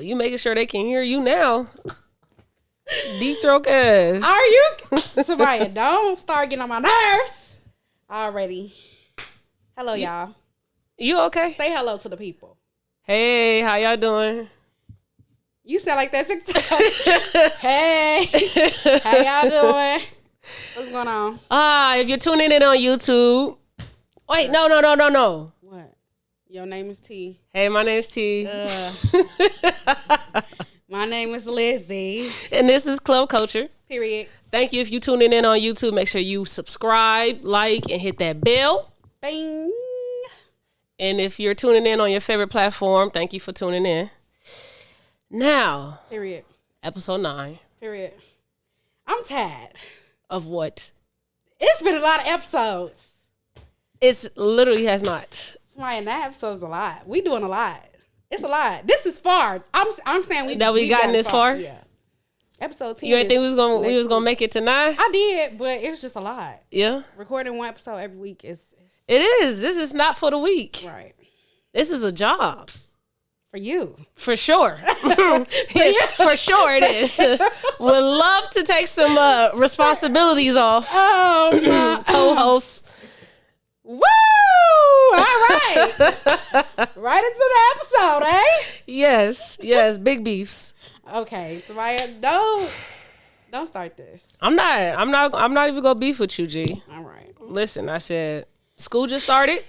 Well, you making sure they can hear you now. Deep throat ass. Are you? Soraya, don't start getting on my nerves already. Hello, y'all. You okay? Say hello to the people. Hey, how y'all doing? You sound like that TikTok. Hey, how y'all doing? What's going on? If you're tuning in on YouTube. Wait, no. What? Your name is T. Hey, my name's T. My name is Lizzie. And this is Club Culture. Period. Thank you if you're tuning in on YouTube. Make sure you subscribe, like, and hit that bell. Bing. And if you're tuning in on your favorite platform, thank you for tuning in. Now, Period. episode 9. Period. I'm tired. Of what? It's been a lot of episodes. It's literally has not. Somebody, that episode's a lot. We doing a lot. It's a lot. This is far. I'm saying we gotten this far. Yeah. Episode 10. You didn't think we was gonna make it to 9? I did, but it's just a lot. Yeah. Recording one episode every week is. It is. This is not for the week. Right. This is a job. For you. For sure. For sure it is. Would love to take some responsibilities off. Oh, my. Co-host. Woo! All right. Right into the episode, eh? Yes. Big beefs. Okay, Soraya, don't start this. I'm not even gonna beef with you, G. All right. Listen, I said school just started.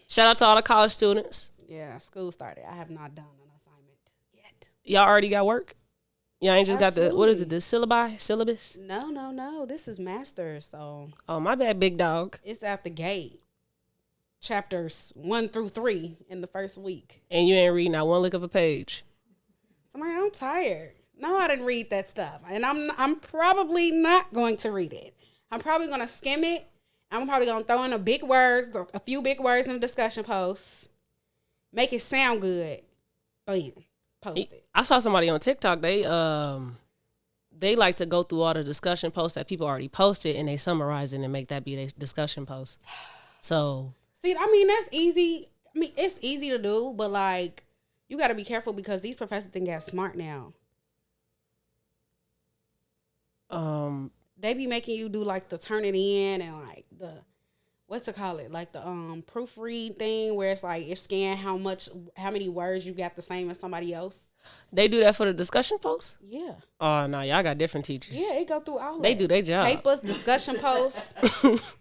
Shout out to all the college students. Yeah, school started. I have not done an assignment yet. Y'all already got work? Y'all ain't just Absolutely. got the, what is it, the syllabus? No. This is master's, so. Oh, my bad, big dog. It's out the gate. Chapters 1 through 3 in the first week. And you ain't reading not one lick of a page. Somebody, I'm tired. No, I didn't read that stuff. And I'm probably not going to read it. I'm probably going to skim it. I'm probably going to throw in a few big words in the discussion post. Make it sound good. Boom. Post it. I saw somebody on TikTok. They like to go through all the discussion posts that people already posted and they summarize it and make that be their discussion post. So. See, I mean, that's easy. I mean, it's easy to do, but like, you got to be careful because these professors think get smart now. They be making you do like the turn it in and like the, what's it call it? Like the proofread thing where it's like it scan how many words you got the same as somebody else. They do that for the discussion posts? Yeah. Oh, no, y'all got different teachers. Yeah, they go through all They that. do their job. Papers, discussion posts,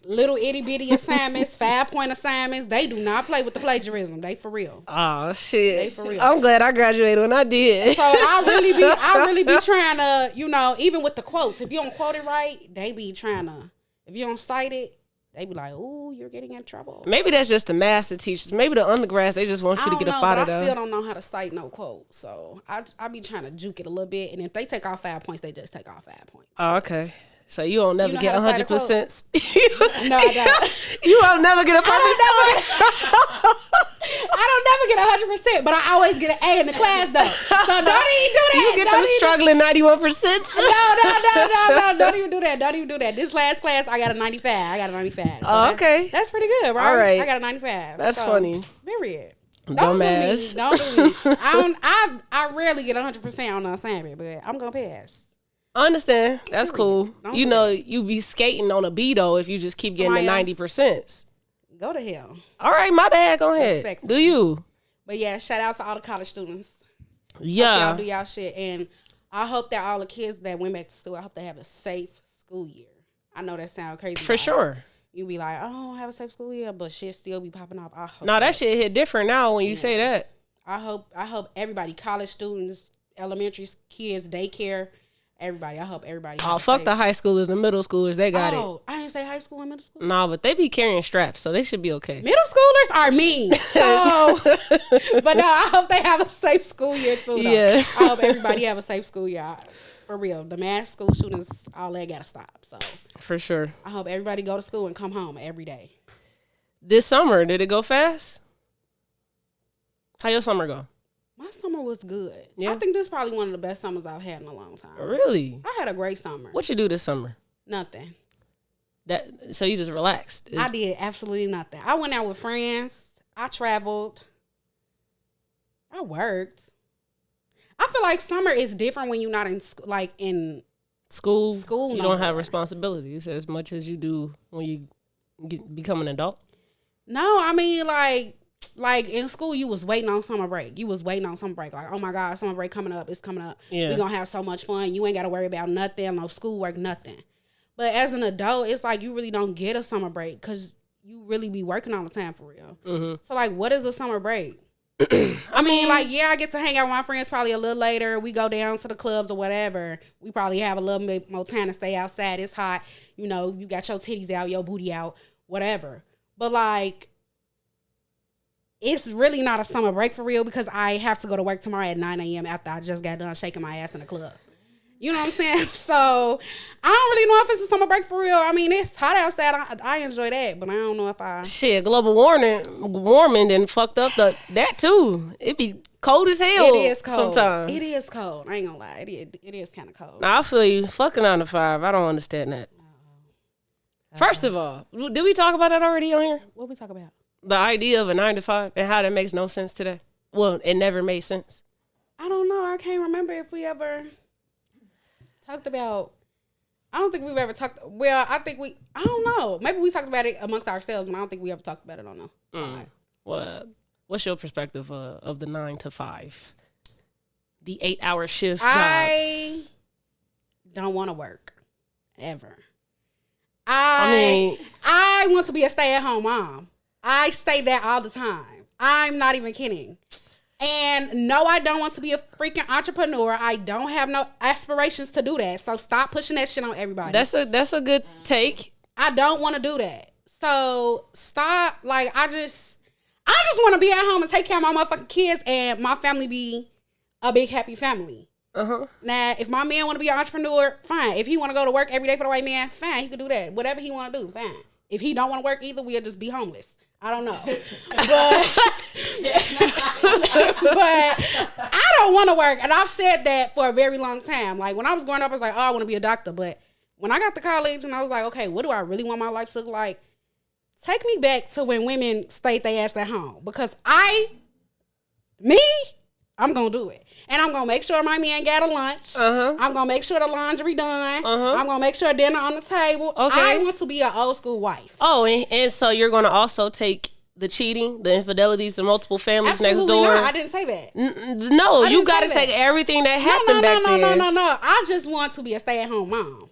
little itty bitty assignments, 5-point assignments. They do not play with the plagiarism. They for real. Oh, shit. They for real. I'm glad I graduated when I did. So I really be trying to, even with the quotes, if you don't quote it right, they be trying to, if you don't cite it, they be like, ooh, you're getting in trouble. Maybe that's just the master teachers. Maybe the undergrads, they just want you to get up out of there. I still don't know how to cite no quote. So I be trying to juke it a little bit. And if they take off 5 points, they just take off 5 points. Oh, okay. So you don't never get 100%. No, I don't. You won't never get a perfect score. I don't never get 100%, but I always get an A in the class though. So don't even do that. You get them struggling 91%. No, don't even do that. Don't even do that. This last class, I got a 95. So Oh, okay. That's pretty good, right? All right. I got a 95. That's funny. Period. Dumbass. Don't do me. I rarely get 100% on the assignment, but I'm gonna pass. I understand. That's cool. Don't You know, you be skating on a B though if you just keep getting the 90%. Go to hell. All right, my bad. Go ahead. Respectful. Do you? But yeah, shout out to all the college students. Yeah. Hope y'all do y'all shit. And I hope that all the kids that went back to school, I hope they have a safe school year. I know that sounds crazy. For sure. You be like, oh, have a safe school year, but shit still be popping off. I hope No, that shit hit different now when you say that. I hope everybody, college students, elementary kids, daycare, everybody. I hope everybody. Oh, fuck the high schoolers and middle schoolers. They got it. Oh, I didn't say high school and middle school. No, but they be carrying straps, so they should be okay. Middle schoolers are mean. So, but no, I hope they have a safe school year too. Though. Yeah. I hope everybody have a safe school year. For real, the mass school shootings, all that gotta stop. So, for sure. I hope everybody go to school and come home every day. This summer, did it go fast? How your summer go? My summer was good. Yeah? I think this is probably one of the best summers I've had in a long time. Really? I had a great summer. What you do this summer? Nothing. So you just relaxed? I did absolutely nothing. I went out with friends. I traveled. I worked. I feel like summer is different when you're not in in school. You don't have responsibilities as much as you do when you become an adult. No, I mean like in school you was waiting on summer break. Like, oh my God, summer break coming up. It's coming up. Yeah. We're gonna have so much fun. You ain't gotta worry about nothing, no schoolwork, nothing. But as an adult, it's like you really don't get a summer break because you really be working all the time for real. Mm-hmm. So like, what is a summer break? I mean, like, yeah, I get to hang out with my friends probably a little later. We go down to the clubs or whatever. We probably have a little bit more time to stay outside. It's hot. You know, you got your titties out, your booty out, whatever. But like, it's really not a summer break for real because I have to go to work tomorrow at 9 a.m. after I just got done shaking my ass in the club. You know what I'm saying? So I don't really know if it's a summer break for real. I mean, it's hot outside. I enjoy that, but I don't know if I... Shit, global warming then fucked up that too. It be cold as hell. It is cold. Sometimes. It is cold. I ain't gonna lie. It is kind of cold. Now, I feel you. Fucking 9 to 5. I don't understand that. First of all, did we talk about that already on here? What we talk about? The idea of a 9 to 5 and how that makes no sense today. Well, it never made sense. I don't know. I can't remember if we ever... talked about, I don't think we've ever talked, well, I don't know. Maybe we talked about it amongst ourselves, but I don't think we ever talked about it on the Well, what's your perspective of the 9 to 5? The 8-hour shift I don't want to work, ever. I want to be a stay-at-home mom. I say that all the time. I'm not even kidding. And no, I don't want to be a freaking entrepreneur. I don't have no aspirations to do that. So stop pushing that shit on everybody. That's a good take. I don't want to do that. So stop. Like, I just want to be at home and take care of my motherfucking kids and my family be a big happy family. Uh-huh. Now, if my man want to be an entrepreneur, fine. If he want to go to work every day for the white man, fine. He can do that. Whatever he want to do, fine. If he don't want to work either, we'll just be homeless. I don't know. But I don't want to work. And I've said that for a very long time. Like, when I was growing up, I was like, oh, I want to be a doctor. But when I got to college and I was like, okay, what do I really want my life to look like? Take me back to when women stayed their ass at home. Because I'm going to do it. And I'm going to make sure my man got a lunch. Uh-huh. I'm going to make sure the laundry done. Uh-huh. I'm going to make sure dinner on the table. Okay. I want to be an old school wife. Oh, and so you're going to also take the cheating, the infidelities, the multiple families next door? No, I didn't say that. No, you got to take everything that happened back then. No. I just want to be a stay-at-home mom.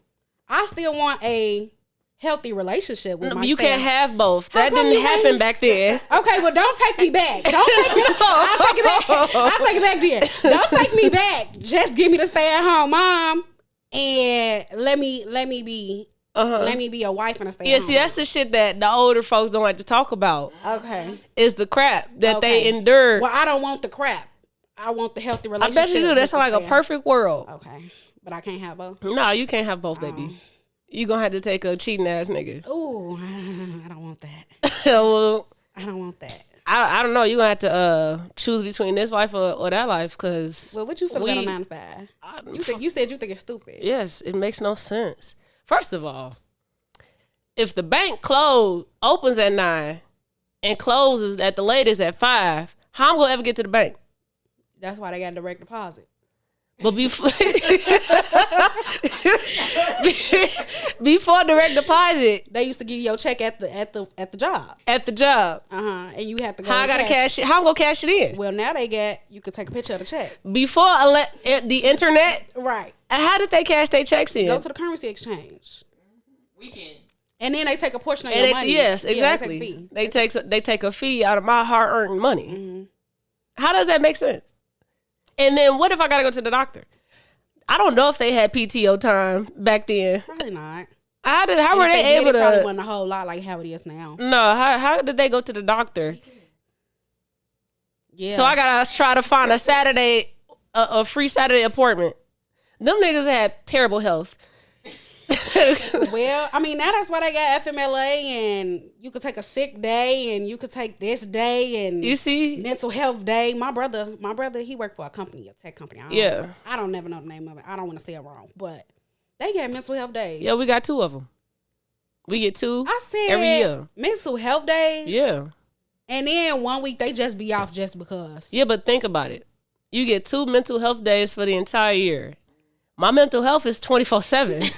I still want a healthy relationship with my You can't have both. That didn't happen back then. Okay, well, don't take me back. Don't take me. I'll take it back. I'll take it back then. Don't take me back. Just give me the stay-at-home mom and let me be. Let me be a wife and a stay-at-home. Yeah, see, that's the shit that the older folks don't like to talk about. Okay, is the crap that they endure. Well, I don't want the crap. I want the healthy relationship. I bet you do. That's like a perfect world. Okay, but I can't have both. No, you can't have both, baby. You gonna have to take a cheating ass nigga. Ooh, I don't want that. Well, I don't want that. I don't know. You gonna have to choose between this life or that life, cause. Well, what you feel about a 9 to 5? You said you think it's stupid. Yes, it makes no sense. First of all, if the bank opens at 9 and closes at the latest at 5, how I'm gonna ever get to the bank? That's why they got direct deposit. But before direct deposit, they used to give you your check at the job. At the job. And you have to go. How I gotta cash it? How I'm gonna cash it in? Well, now you could take a picture of the check. Before the internet, right? And how did they cash their checks in? Go to the currency exchange. Weekends. And then they take a portion of your money. Yes, exactly. They take a fee out of my hard-earned money. Mm-hmm. How does that make sense? And then what if I gotta go to the doctor? I don't know if they had PTO time back then. Probably not. How were they able to? Probably wasn't a whole lot like how it is now. No, how did they go to the doctor? Yeah. So I gotta try to find a free Saturday appointment. Them niggas had terrible health. Well, I mean, now that's why they got FMLA, and you could take a sick day, and you could take this day, and you see mental health day. My brother, he worked for a tech company. I don't never know the name of it. I don't want to say it wrong, but they got mental health days. Yeah, we got 2 of them. We get 2 every year. Mental health days. Yeah. And then 1 week they just be off just because. Yeah, but think about it. You get 2 mental health days for the entire year. My mental health is 24/7.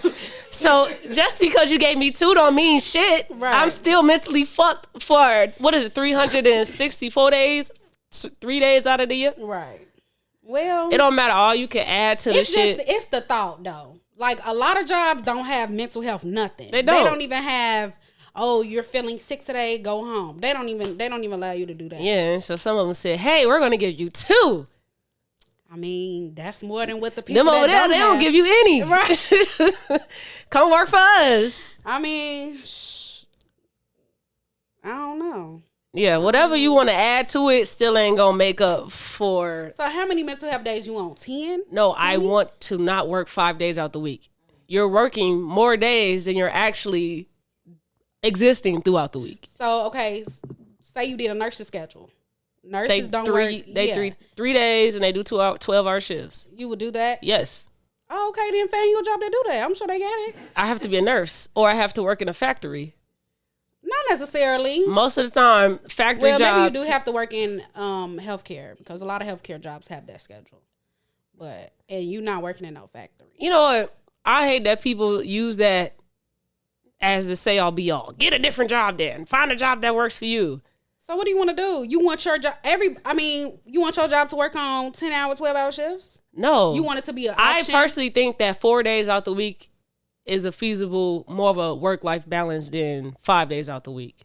So just because you gave me 2 don't mean shit. Right. I'm still mentally fucked for, 364 days? 3 days out of the year? Right. Well, It don't matter. All you can add to the shit. It's the thought, though. Like, a lot of jobs don't have mental health, nothing. They don't. They don't even have, oh, you're feeling sick today, go home. They don't even allow you to do that. Yeah, and so some of them said, hey, we're going to give you 2. I mean, that's more than what the people Them over there, they don't give you any. Right. Come work for us. I mean, I don't know. Yeah, whatever you want to add to it still ain't going to make up for... So how many mental health days you want? 10? No, 20? I want to not work 5 days out the week. You're working more days than you're actually existing throughout the week. So, okay, say you did a nurse's schedule. Nurses don't work. They 3 days and they do 12-hour shifts. You would do that? Yes. Oh, okay, then find you a job that do that. I'm sure they got it. I have to be a nurse or I have to work in a factory. Not necessarily. Most of the time, factory jobs... Well, maybe you do have to work in healthcare because a lot of healthcare jobs have that schedule. And you not working in no factory. You know what? I hate that people use that as the say all be all. Get a different job then. Find a job that works for you. So what do you want to do? You want your job you want your job to work on 10-hour, 12-hour shifts? No. You want it to be an option? I personally think that 4 days out the week is a feasible, more of a work-life balance than 5 days out the week.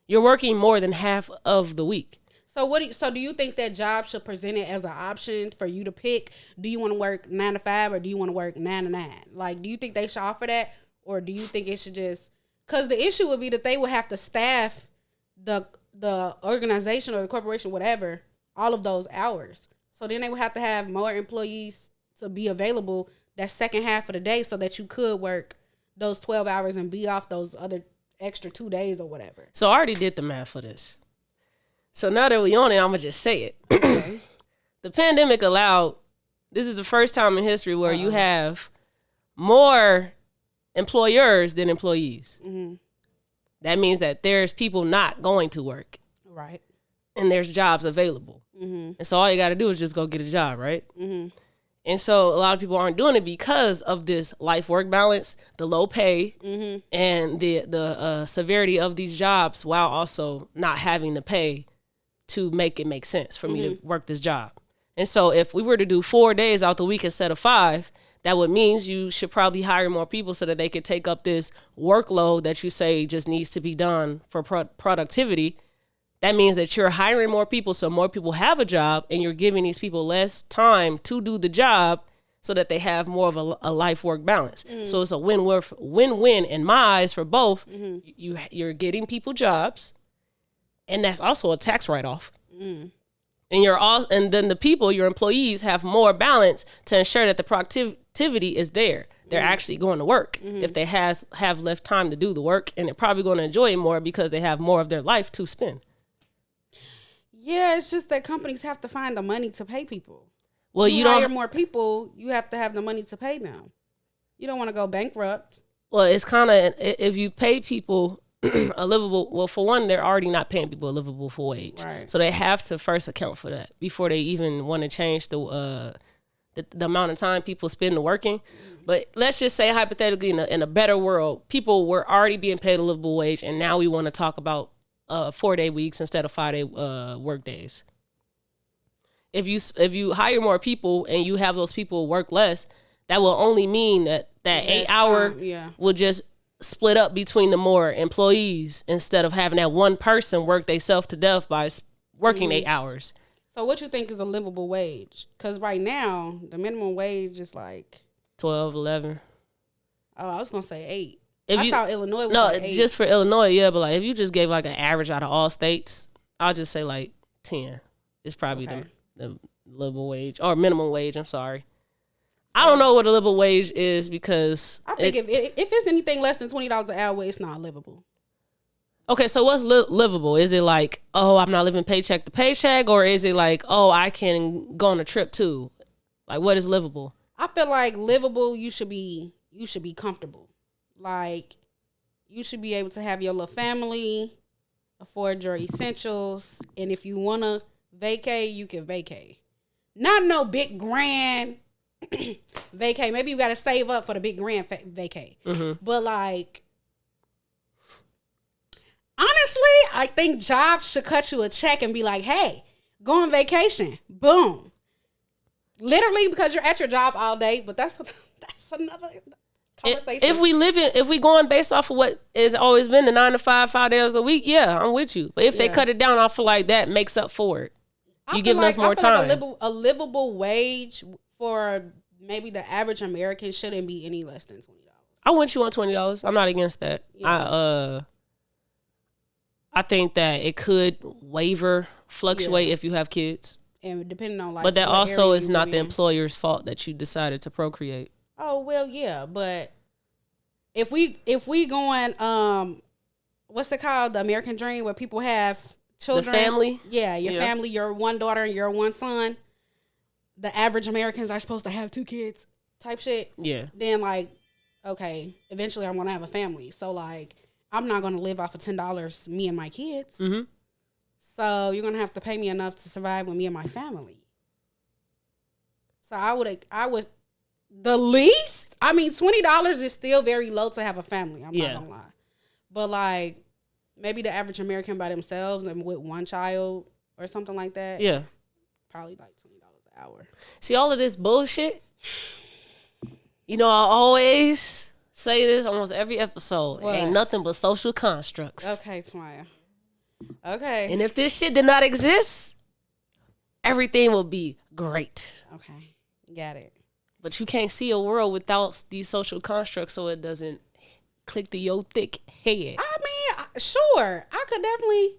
You're working more than half of the week. So do you think that job should present it as an option for you to pick? Do you want to work 9 to 5 or do you want to work 9 to 9? Like, do you think they should offer that, or do you think it should just? Because the issue would be that they would have to staff the organization or the corporation, whatever, all of those hours. So then they would have to have more employees to be available that second half of the day so that you could work those 12 hours and be off those other extra 2 days or whatever. So I already did the math for this. So now that we on it, I'm going to just say it. Okay. The pandemic this is the first time in history where you have more employers than employees. Mm-hmm. That means that there's people not going to work. Right. And there's jobs available. Mm-hmm. And so all you got to do is just go get a job, right? Mm-hmm. And so a lot of people aren't doing it because of this life-work balance, the low pay, mm-hmm. and the severity of these jobs, while also not having the pay to make it make sense for me to work this job. And so if we were to do 4 days out the week instead of 5, that would mean you should probably hire more people so that they could take up this workload that you say just needs to be done for productivity. That means that you're hiring more people so more people have a job, and you're giving these people less time to do the job so that they have more of a life-work balance. Mm-hmm. So it's a win-win in my eyes for both. Mm-hmm. You're getting people jobs, and that's also a tax write-off. Mm. And then the people, your employees, have more balance to ensure that the productivity is there. They're actually going to work if they have left time to do the work, and they're probably going to enjoy it more because they have more of their life to spend. Yeah, it's just that companies have to find the money to pay people. Well, you don't hire more people, you have to have the money to pay them. You don't want to go bankrupt. Well, it's kind of, if you pay people a livable, well, for one, they're already not paying people a livable full wage. Right. So they have to first account for that before they even want to change the amount of time people spend working. But let's just say hypothetically in a better world, people were already being paid a livable wage, and now we want to talk about 4-day weeks instead of 5-day work days. If you hire more people and you have those people work less, that will only mean that 8 hour will just split up between the more employees instead of having that one person work themselves to death by working 8 hours. So what you think is a livable wage? Because right now, the minimum wage is like 12, 11. Oh, I was going to say 8. I thought Illinois was like 8. Just for Illinois, yeah. But like if you just gave like an average out of all states, I'll just say like 10. It's probably the livable wage or minimum wage. I'm sorry. I don't know what a livable wage is because I think if it's anything less than $20 an hour, it's not livable. Okay, so what's livable? Is it like, oh, I'm not living paycheck to paycheck, or is it like, oh, I can go on a trip too? Like, what is livable? I feel like livable, you should be comfortable. Like, you should be able to have your little family, afford your essentials, and if you want to vacay, you can vacay. not no big grand vacay. Maybe you got to save up for the big grand vacay. But like, honestly, I think jobs should cut you a check and be like, hey, go on vacation. Boom. Literally, because you're at your job all day. But that's another conversation. If we going based off of what has always been the 9 to 5, 5 days a week, yeah, I'm with you. But if they cut it down, I feel like that makes up for it. You giving us more time. Like a livable wage for maybe the average American shouldn't be any less than $20. I want you on $20. I'm not against that. Yeah. I think that it could fluctuate if you have kids. And depending on like, but that also is not the employer's fault that you decided to procreate. Oh well, yeah, but if we going what's it called, the American Dream, where people have children, the family, your family, your one daughter and your one son. The average Americans are supposed to have 2 kids, type shit. Yeah. Then like, okay, eventually I'm gonna have a family, so like, I'm not gonna live off of $10, me and my kids. Mm-hmm. So you're gonna have to pay me enough to survive with me and my family. So I would, the least. I mean, $20 is still very low to have a family. I'm not gonna lie, but like, maybe the average American by themselves and with one child or something like that. Yeah, probably like $20 an hour. See all of this bullshit. You know, I always say this almost every episode. What? It ain't nothing but social constructs. Okay, Tamaya. Okay. And if this shit did not exist, everything would be great. Okay. Got it. But you can't see a world without these social constructs, so it doesn't click to your thick head. I mean, sure. I could definitely.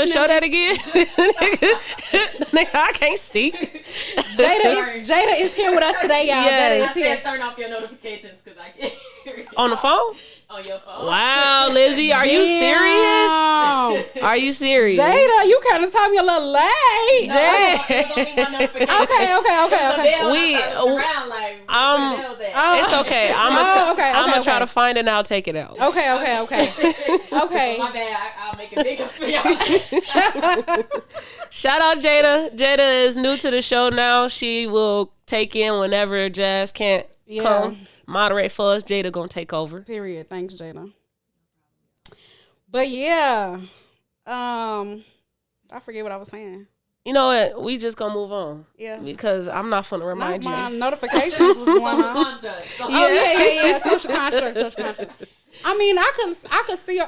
Show that again. Nigga, I can't see. Jada is here with us today, y'all. Yes. Jada is here. Turn off your notifications because I can't hear you. On the phone? On your phone. Wow, Lizzie, are you serious? Are you serious? Jada, you kind of told me a little late. It's okay. I'm gonna try to find it and I'll take it out. Okay. Okay. My bad. I'll make it bigger for y'all. Shout out Jada. Jada is new to the show now. She will take in whenever Jazz can't come. Moderate for us. Jada gonna take over. Period. Thanks, Jada. But yeah, I forget what I was saying. You know what? We just gonna move on. Yeah. Because I'm not gonna remind you. My notifications was going on. Yeah. Social construct. I mean, I could see.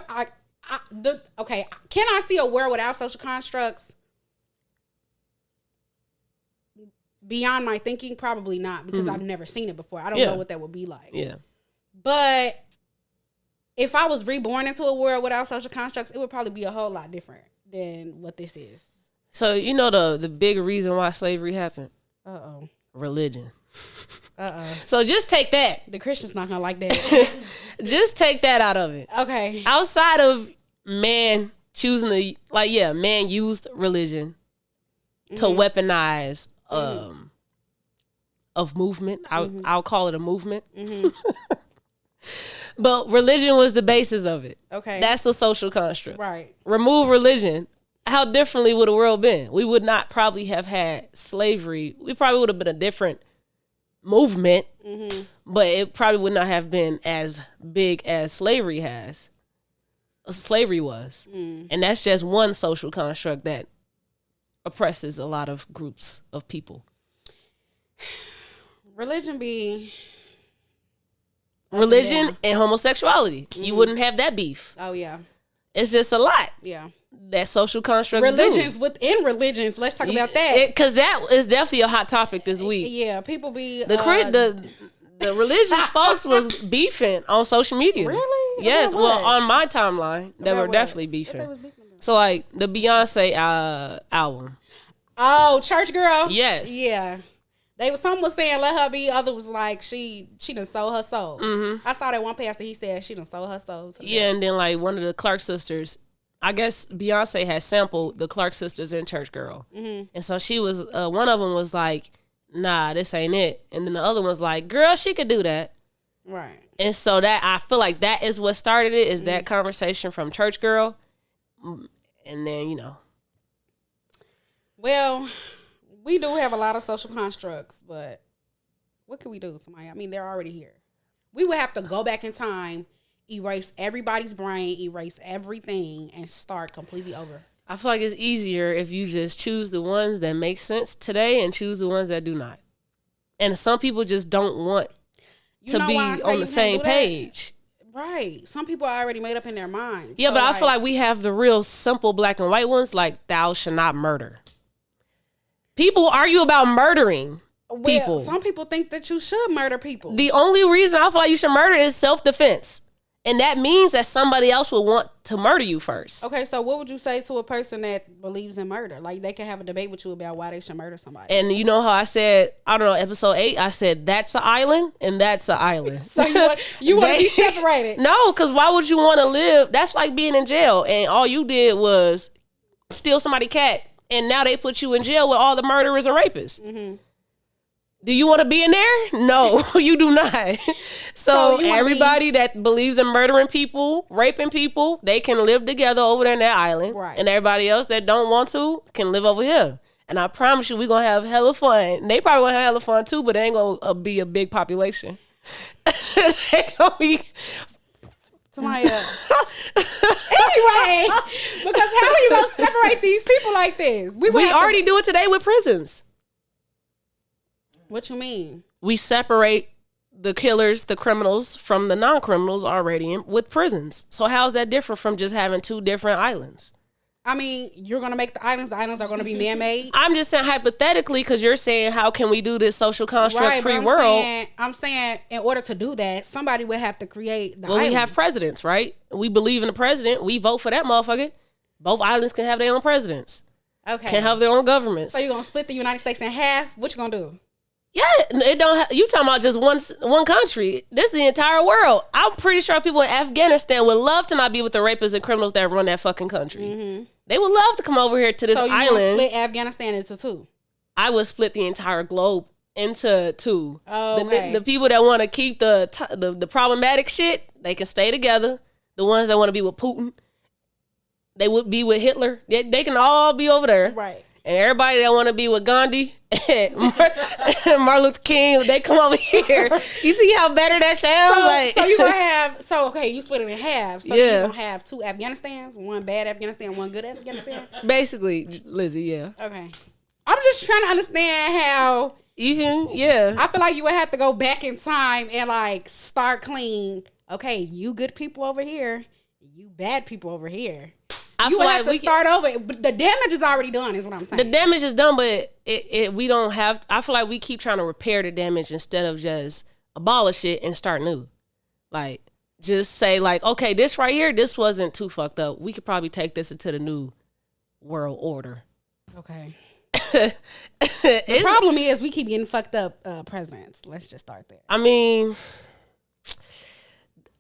Can I see a world without social constructs? Beyond my thinking, probably not, because I've never seen it before. I don't know what that would be like. Yeah. But if I was reborn into a world without social constructs, it would probably be a whole lot different than what this is. So you know the big reason why slavery happened? Religion. So just take that. The Christian's not gonna like that. Just take that out of it. Okay. Outside of man choosing to man used religion to weaponize of movement. I'll call it a movement. But religion was the basis of it. Okay. That's a social construct. Right. Remove religion. How differently would the world been? We would not probably have had slavery. We probably would have been a different movement, but it probably would not have been as big as slavery was. And that's just one social construct that oppresses a lot of groups of people. Religion and homosexuality. You wouldn't have that beef. Oh yeah. It's just a lot. Yeah. That social constructs religions within religions. Let's talk about that. Because that is definitely a hot topic this week. Yeah, people be the religious folks was beefing on social media. Really? Yes. Well, on my timeline, they were definitely beefing. So like the Beyonce album. Oh, Church Girl. Yes. Yeah. Some was saying let her be. Other was like she done sold her soul. I saw that one pastor. He said she done sold her soul. Yeah, and then like one of the Clark sisters. I guess Beyonce had sampled the Clark sisters in Church Girl. And so she was, one of them was like, nah, this ain't it. And then the other one's like, girl, she could do that. Right. And so that, I feel like that is what started it, is that conversation from Church Girl. And then, Well, we do have a lot of social constructs, but what can we do, somebody? I mean, they're already here. We would have to go back in time, erase everybody's brain, erase everything, and start completely over. I feel like it's easier if you just choose the ones that make sense today and choose the ones that do not. And some people just don't want to be on the same page. Right. Some people are already made up in their minds. Yeah, so but I feel like we have the real simple black and white ones, like thou shall not murder. People argue about murdering people. Some people think that you should murder people. The only reason I feel like you should murder is self-defense. And that means that somebody else would want to murder you first. Okay, so what would you say to a person that believes in murder? Like, they can have a debate with you about why they should murder somebody. And you know how I said, I don't know, episode 8, I said, that's an island and that's an island. So you want to be separated? No, because why would you want to live? That's like being in jail and all you did was steal somebody's cat. And now they put you in jail with all the murderers and rapists. Mm-hmm. Do you want to be in there? No, you do not. So everybody that believes in murdering people, raping people, they can live together over there in that island. Right. And everybody else that don't want to can live over here. And I promise you, we're going to have hella fun. And they probably going to have hella fun too, but they ain't going to be a big population. They going to be... Somebody anyway, because how are you going to separate these people like this? We already do it today with prisons. What you mean? We separate the killers, the criminals from the non-criminals already with prisons. So how is that different from just having 2 different islands? I mean, you're going to make the islands are going to be man-made? I'm just saying hypothetically because you're saying how can we do this social construct-free world? I'm saying in order to do that, somebody would have to create the islands. We have presidents, right? We believe in the president. We vote for that motherfucker. Both islands can have their own presidents. Okay. Can have their own governments. So you're going to split the United States in half? What you going to do? Yeah, it don't. You talking about just one country? This is the entire world. I'm pretty sure people in Afghanistan would love to not be with the rapists and criminals that run that fucking country. Mm-hmm. They would love to come over here to this island. So you would split Afghanistan into 2? I would split the entire globe into 2. Oh, okay. The people that want to keep the problematic shit, they can stay together. The ones that want to be with Putin, they would be with Hitler. They can all be over there. Right. And everybody that want to be with Gandhi and Martin Luther King, they come over here. You see how better that sounds? So you're going to have, you split it in half. So you're going to have 2 Afghanistans, one bad Afghanistan, one good Afghanistan? Basically, Lizzie, yeah. Okay. I'm just trying to understand how... I feel like you would have to go back in time and, like, start clean. Okay, you good people over here, you bad people over here. You would have to start over. But the damage is already done, is what I'm saying. The damage is done, but we don't have... I feel like we keep trying to repair the damage instead of just abolish it and start new. Like, just say, like, okay, this right here, this wasn't too fucked up. We could probably take this into the new world order. Okay. The problem is we keep getting fucked up presidents. Let's just start there. I mean,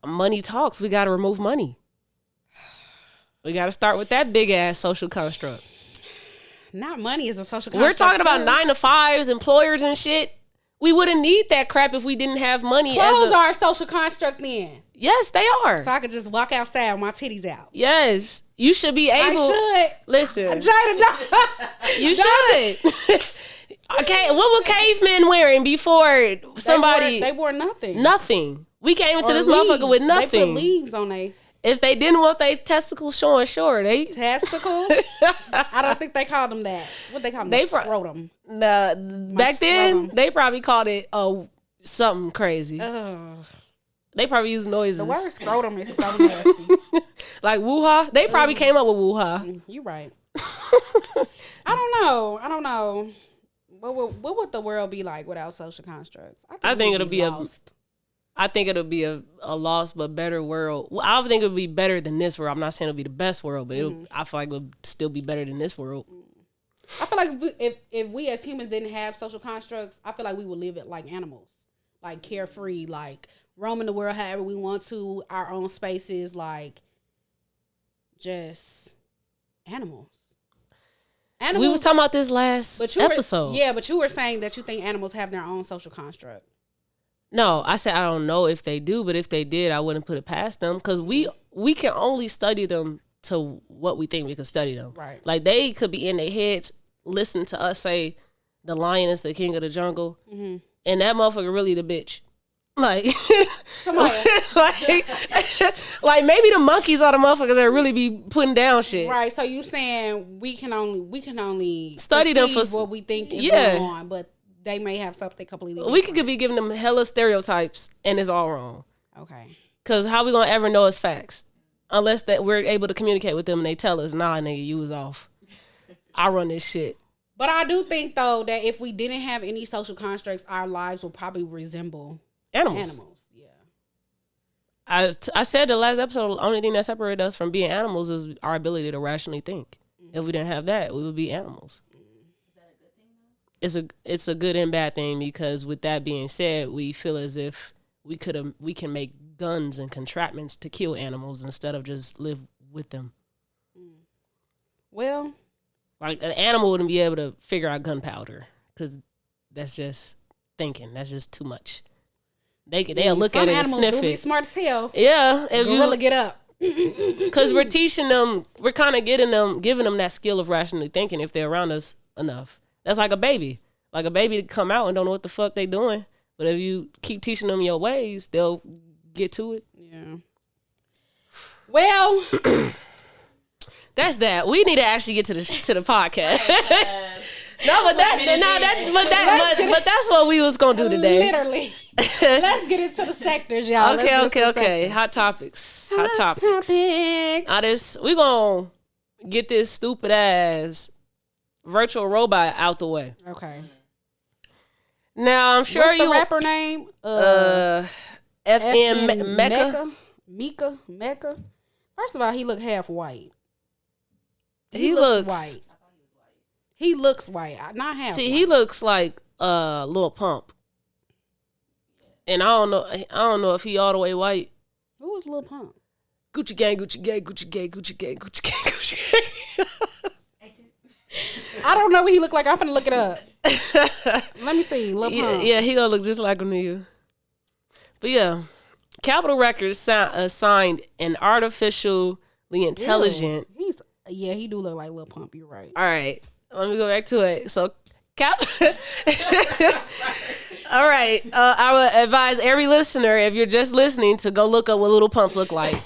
money talks. We got to remove money. We got to start with that big ass social construct. Not money is a social construct. We're talking about 9-to-5s, employers and shit. We wouldn't need that crap if we didn't have money. Clothes are a social construct then. Yes, they are. So I could just walk outside with my titties out. Yes. You should be able. I should. Listen. Jada, you should. Okay, what were cavemen wearing before somebody? They wore nothing. Nothing. We came into this motherfucker with nothing. They put leaves on they. If they didn't want their testicles showing, sure, they... Testicles? I don't think they called them that. What they call them? Scrotum. Back then, they probably called it something crazy. They probably use noises. The word scrotum is so nasty. Like woo-ha? They probably came up with woo-ha. You're right. I don't know. What would the world be like without social constructs? I think it'll be lost. I think it'll be a lost but better world. Well, I think it'll be better than this world. I'm not saying it'll be the best world, but I feel like it'll still be better than this world. I feel like if we as humans didn't have social constructs, I feel like we would live it like animals, like carefree, like roaming the world however we want to, our own spaces, like just animals. We was talking about this last episode. But you were saying that you think animals have their own social construct. No, I said I don't know if they do, but if they did, I wouldn't put it past them because we can only study them to what we think we can study them. Right. Like they could be in their heads listen to us say the lion is the king of the jungle, and that motherfucker really the bitch. Like, Come on. like maybe the monkeys are the motherfuckers that really be putting down shit. Right. So you saying we can only study them for what we think is going on, but they may have something completely different. We could be giving them hella stereotypes, and it's all wrong. Okay. Because how we gonna ever know it's facts? Unless that we're able to communicate with them and they tell us, nah, nigga, you was off. I run this shit. But I do think, though, that if we didn't have any social constructs, our lives would probably resemble animals. Yeah. I said the last episode, the only thing that separated us from being animals is our ability to rationally think. If we didn't have that, we would be animals. Is that a good thing, though? It's a good and bad thing, because with that being said, we feel as if we can make guns and contraptions to kill animals instead of just live with them. Well, like an animal wouldn't be able to figure out gunpowder, because that's just thinking. That's just too much. They'll look at it and sniff do be it. smart as hell. Yeah, if Gorilla get up. Because we're teaching them, we're kind of giving them that skill of rationally thinking if they're around us enough. That's like a baby. Like a baby to come out and don't know what the fuck they doing. But if you keep teaching them your ways, they'll get to it. Yeah. Well, that's that. We need to actually get to the podcast. But that's what we was gonna do today. Literally. Let's get into the sectors, y'all. Okay. Hot topics. We gonna get this stupid ass virtual robot out the way. Okay. Now I'm sure What's the rapper name? FN Mekka. First of all, he look half white. He looks white. He looks white, not half. See, white. he looks like Lil Pump, and I don't know if he all the way white. Who was Lil Pump? Gucci gang, Gucci gang, Gucci gang, Gucci gang, Gucci gang, Gucci gang. I don't know what he look like. I'm finna look it up. Let me see. Lil Pump. Yeah, he gonna look just like him to you. But yeah, Capitol Records signed an artificially intelligent. He do look like Lil Pump. You're right. All right, let me go back to it. So all right. I would advise every listener, if you're just listening, to go look up what Little Pumps look like.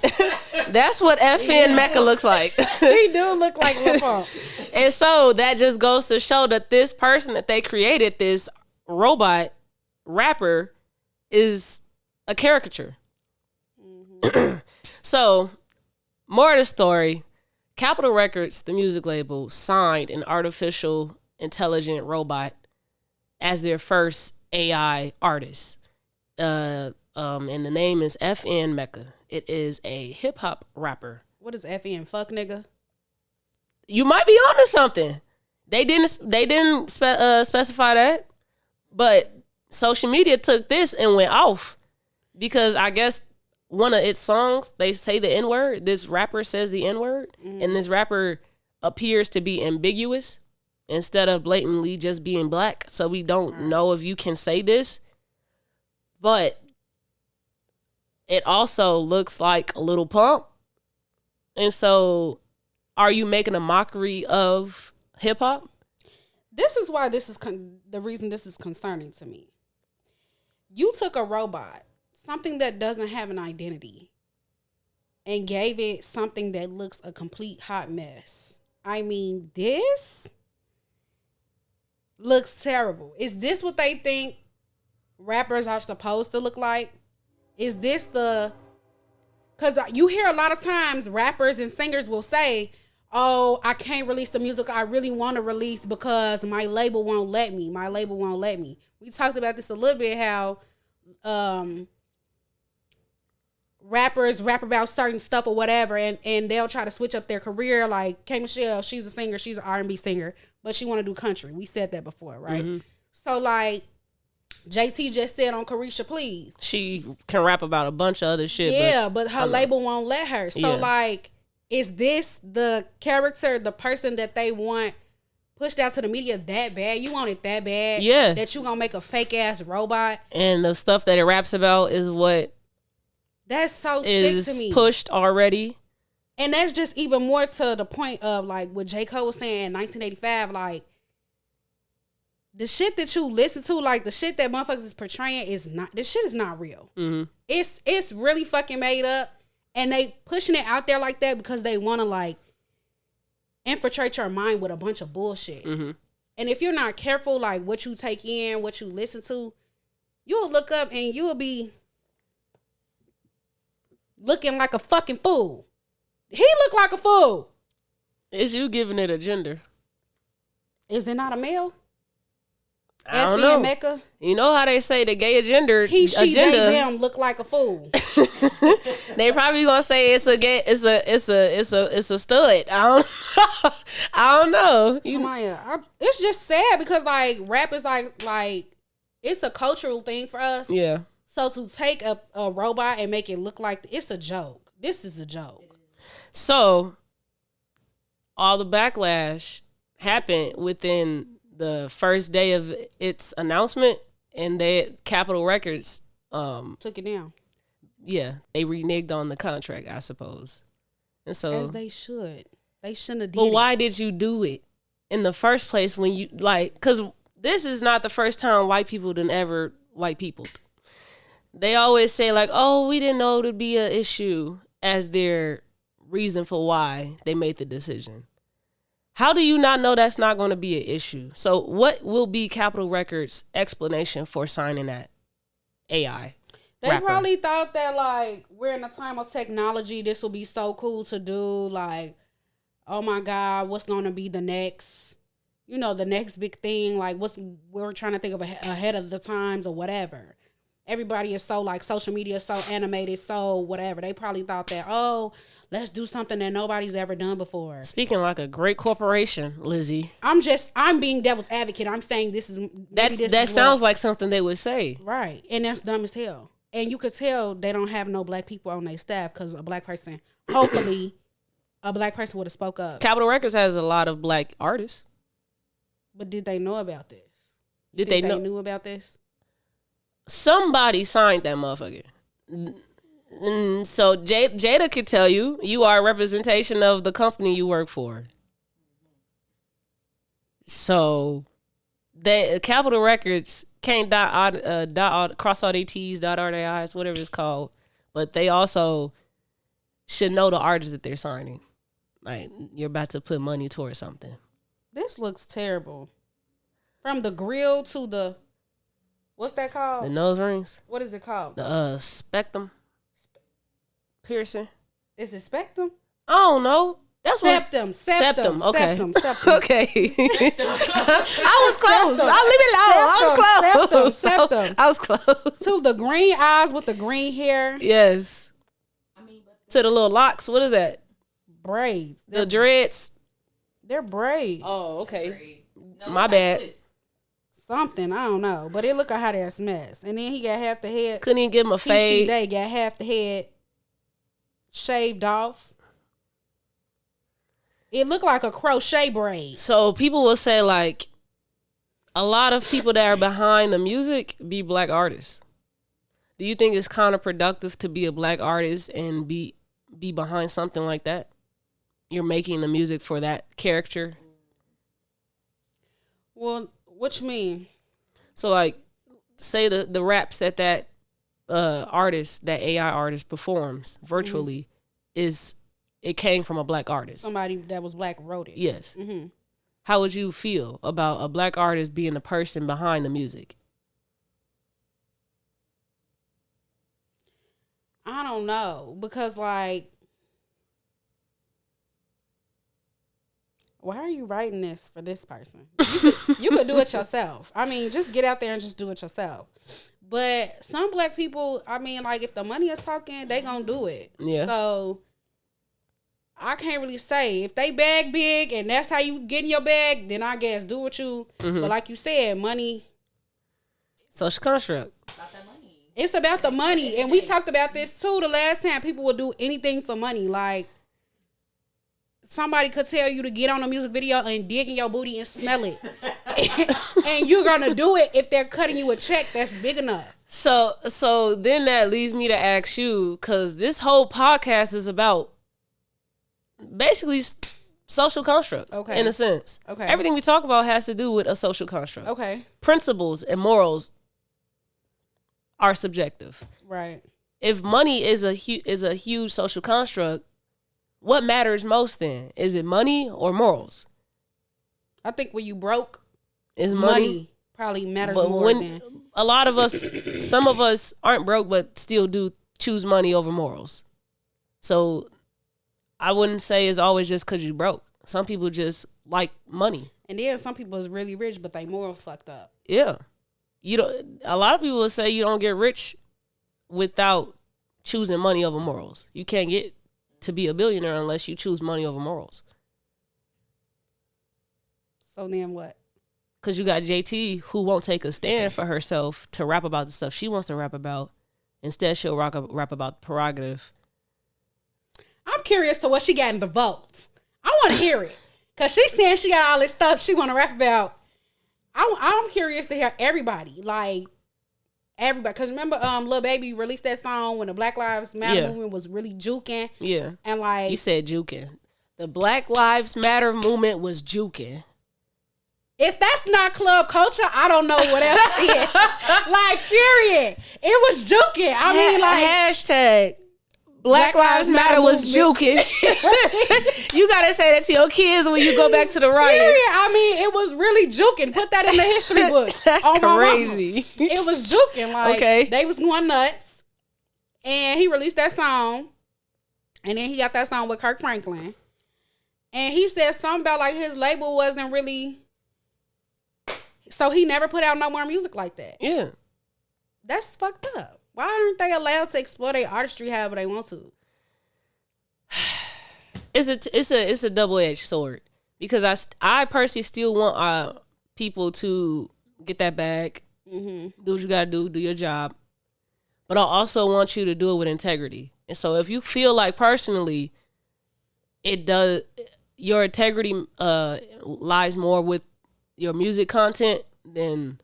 That's what FN Mekka looks like. He do look like Lil Pump. And so that just goes to show that this person that they created, this robot rapper, is a caricature. Mm-hmm. So, more of the story, Capitol Records, the music label, signed an artificial intelligent robot as their first AI artist. And the name is FN Mekka. It is a hip hop rapper. What is FN? Fuck nigga? You might be onto something. They didn't specify that, but social media took this and went off because I guess one of its songs, they say the N-word. This rapper says the N-word, and this rapper appears to be ambiguous instead of blatantly just being black. So we don't know if you can say this, but it also looks like a Little Pump. And so are you making a mockery of hip hop? This is why this is the reason this is concerning to me. You took a robot, something that doesn't have an identity, and gave it something that looks a complete hot mess. I mean, this looks terrible. Is this what they think rappers are supposed to look like? Is this because you hear a lot of times rappers and singers will say, oh, I can't release the music I really want to release because my label won't let me. We talked about this a little bit, how rappers rap about certain stuff or whatever, and they'll try to switch up their career. Like K. Michelle, she's a singer, she's an R&B singer, but she want to do country. We said that before, right? Mm-hmm. So like JT just said on Carisha Please, she can rap about a bunch of other shit. Yeah, but her label won't let her. So like, is this the character, the person that they want pushed out to the media that bad? You want it that bad? Yeah. That you gonna make a fake ass robot? And the stuff that it raps about is what that's so sick to me. Pushed already. And that's just even more to the point of like what J. Cole was saying in 1985, like the shit that you listen to, like the shit that motherfuckers is portraying is not, this shit is not real. Mm-hmm. It's really fucking made up, and they pushing it out there like that because they want to like infiltrate your mind with a bunch of bullshit. Mm-hmm. And if you're not careful, like what you take in, what you listen to, you'll look up and you'll be looking like a fucking fool. He looked like a fool. Is you giving it a gender? Is it not a male? I don't know. Mekka? You know how they say the gay agenda? He, she, they, them look like a fool. They probably gonna say it's a gay, it's a stud. I don't know. It's just sad because like rap is like it's a cultural thing for us. Yeah. So to take a robot and make it look like it's a joke. This is a joke. So all the backlash happened within the first day of its announcement, and Capitol Records took it down. Yeah, they reneged on the contract, I suppose. And so, as they should. They shouldn't have did But why did you do it in the first place when you like? Because this is not the first time white people done ever white peopled. They always say like, "Oh, we didn't know it would be an issue," as their reason for why they made the decision. How do you not know that's not going to be an issue? So what will be Capitol Records' explanation for signing that AI They rapper? probably thought that, like, we're in a time of technology. This will be so cool to do. Like, oh, my God, what's going to be the next, the next big thing? Like, we're trying to think of ahead of the times or whatever. Everybody is so, like, social media is so animated, so whatever. They probably thought that, oh, let's do something that nobody's ever done before. Speaking like a great corporation, Lizzie. I'm being devil's advocate. I'm saying that sounds like something they would say. Right. And that's dumb as hell. And you could tell they don't have no black people on their staff because hopefully, a black person would have spoke up. Capitol Records has a lot of black artists. But did they know about this? Did they knew about this? Somebody signed that motherfucker. So Jada could tell you, you are a representation of the company you work for. So the Capitol Records can't cross all their T's, dot all their I's, whatever it's called. But they also should know the artists that they're signing. Like, you're about to put money towards something. This looks terrible. From the grill to the, what's that called? The nose rings. What is it called? The spectrum piercing. Is it spectrum? I don't know. That's septum. Okay. Septum. Okay. I was close. I'll leave it alone. I was close. Septum. I was close. To the green eyes with the green hair. Yes. To the little locks. What is that? Braids. The dreads. They're braids. Oh, okay. No, my bad. Something, I don't know. But it look a hot ass mess. And then he got half the head. Couldn't even give him a fade. They got half the head shaved off. It looked like a crochet braid. So people will say, like, a lot of people that are behind the music be black artists. Do you think it's counterproductive to be a black artist and be behind something like that? You're making the music for that character. Well, what you mean? So, like, say the raps that artist, that AI artist performs virtually it came from a black artist. Somebody that was black wrote it. Yes. Mm-hmm. How would you feel about a black artist being the person behind the music? I don't know. Because, like, why are you writing this for this person? You could do it yourself. I mean, just get out there and just do it yourself. But some black people, I mean, like, if the money is talking, they gonna do it. Yeah. So I can't really say. If they bag big and that's how you get in your bag, then I guess do what you. Mm-hmm. But like you said, money. Social construct. About that money. It's about the money. And we talked about this too the last time. People will do anything for money. Like, somebody could tell you to get on a music video and dig in your booty and smell it. And you're going to do it if they're cutting you a check that's big enough. So then that leads me to ask you, because this whole podcast is about basically social constructs, Okay. in a sense. Okay. Everything we talk about has to do with a social construct. Okay. Principles and morals are subjective. Right. If money is a huge social construct, what matters most then? Is it money or morals? I think when you broke, Is money probably matters but more when than. a lot of us, some of us aren't broke, but still do choose money over morals. So I wouldn't say it's always just because you broke. Some people just like money. And then some people is really rich, but they morals fucked up. Yeah, you don't. A lot of people will say you don't get rich without choosing money over morals. You can't get to be a billionaire unless you choose money over morals. So then what? Because you got JT who won't take a stand for herself to rap about the stuff she wants to rap about. Instead, she'll rap about prerogative. I'm curious to what she got in the vote. I want to hear it. Because she's saying she got all this stuff she want to rap about. I'm curious to hear everybody. Like, everybody. Because remember, Lil Baby released that song when the Black Lives Matter movement was really juking. Yeah. And like. You said juking. The Black Lives Matter movement was juking. If that's not club culture, I don't know what else is. Like, period. It was juking. I mean, like. Hashtag Black Lives Matter was juking. You got to say that to your kids when you go back to the riots. Period. I mean, it was really juking. Put that in the history books. That's crazy. It was juking. Like, okay. They was going nuts. And he released that song. And then he got that song with Kirk Franklin. And he said something about, like, his label wasn't really... So he never put out no more music like that. Yeah. That's fucked up. Why aren't they allowed to explore their artistry however they want to? It's a double-edged sword because I personally still want people to get that bag, do what you gotta do your job, but I also want you to do it with integrity. And so if you feel like personally, your integrity lies more with your music content than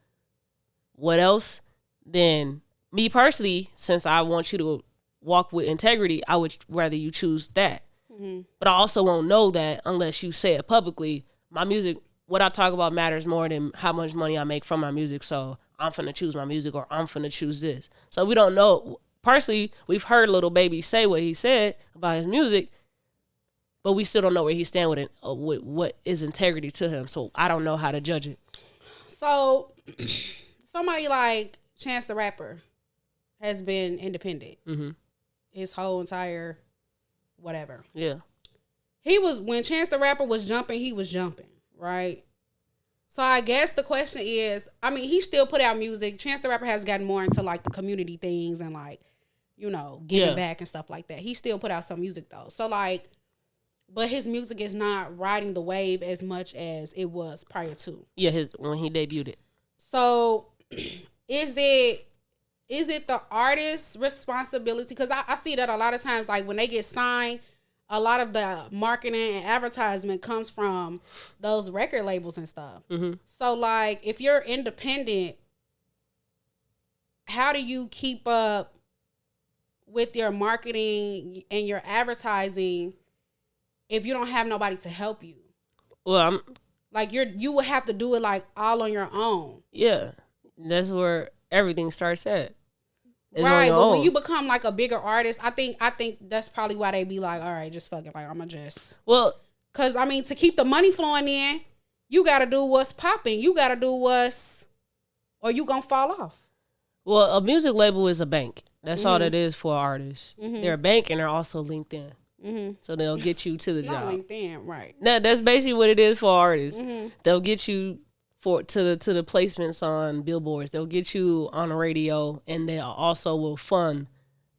what else, then me personally, since I want you to walk with integrity, I would rather you choose that. Mm-hmm. But I also won't know that unless you say it publicly. My music, what I talk about matters more than how much money I make from my music. So I'm finna choose my music or I'm finna choose this. So we don't know. Personally, we've heard Lil Baby say what he said about his music, but we still don't know where he stands with it, with what is integrity to him. So I don't know how to judge it. So somebody like Chance the Rapper has been independent. Mm-hmm. His whole entire whatever. Yeah. When Chance the Rapper was jumping, he was jumping, right? So I guess the question is, I mean, he still put out music. Chance the Rapper has gotten more into like the community things and like, you know, giving back and stuff like that. He still put out some music though. So like, but his music is not riding the wave as much as it was prior to. Yeah, when he debuted it. So is it the artist's responsibility? Because I see that a lot of times, like when they get signed, a lot of the marketing and advertisement comes from those record labels and stuff. Mm-hmm. So like if you're independent, how do you keep up with your marketing and your advertising if you don't have nobody to help you? Well, you would have to do it like all on your own. Yeah, that's where everything starts at. Right, but when you become like a bigger artist, I think that's probably why they be like, all right, just fuck it, like I'ma just. Well, cause I mean, to keep the money flowing in, you gotta do what's popping. You gotta do or you gonna fall off. Well, a music label is a bank. That's all that is for artists. Mm-hmm. They're a bank and they're also LinkedIn. Mm-hmm. So they'll get you to the job. LinkedIn, right? That's basically what it is for artists. Mm-hmm. They'll get you to the placements on billboards. They'll get you on the radio, and they also will fund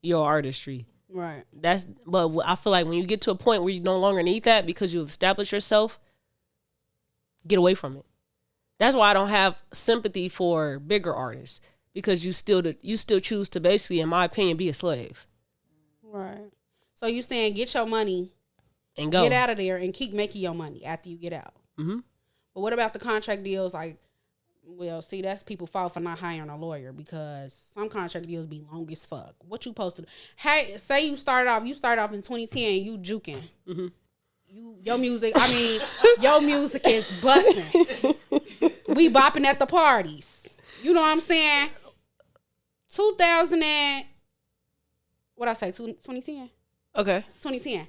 your artistry. Right. But I feel like when you get to a point where you no longer need that because you've established yourself, get away from it. That's why I don't have sympathy for bigger artists, because you still choose to basically, in my opinion, be a slave. Right. So you saying get your money and go. Get out of there and keep making your money after you get out. Mm-hmm. But what about the contract deals? Like, well, see, that's people's fault for not hiring a lawyer, because some contract deals be long as fuck. What you supposed to do? Hey, say you start off in 2010, you juking. Mm-hmm. your music is busting. We bopping at the parties. You know what I'm saying? 2000 and what I say? 2010. Okay. 2010.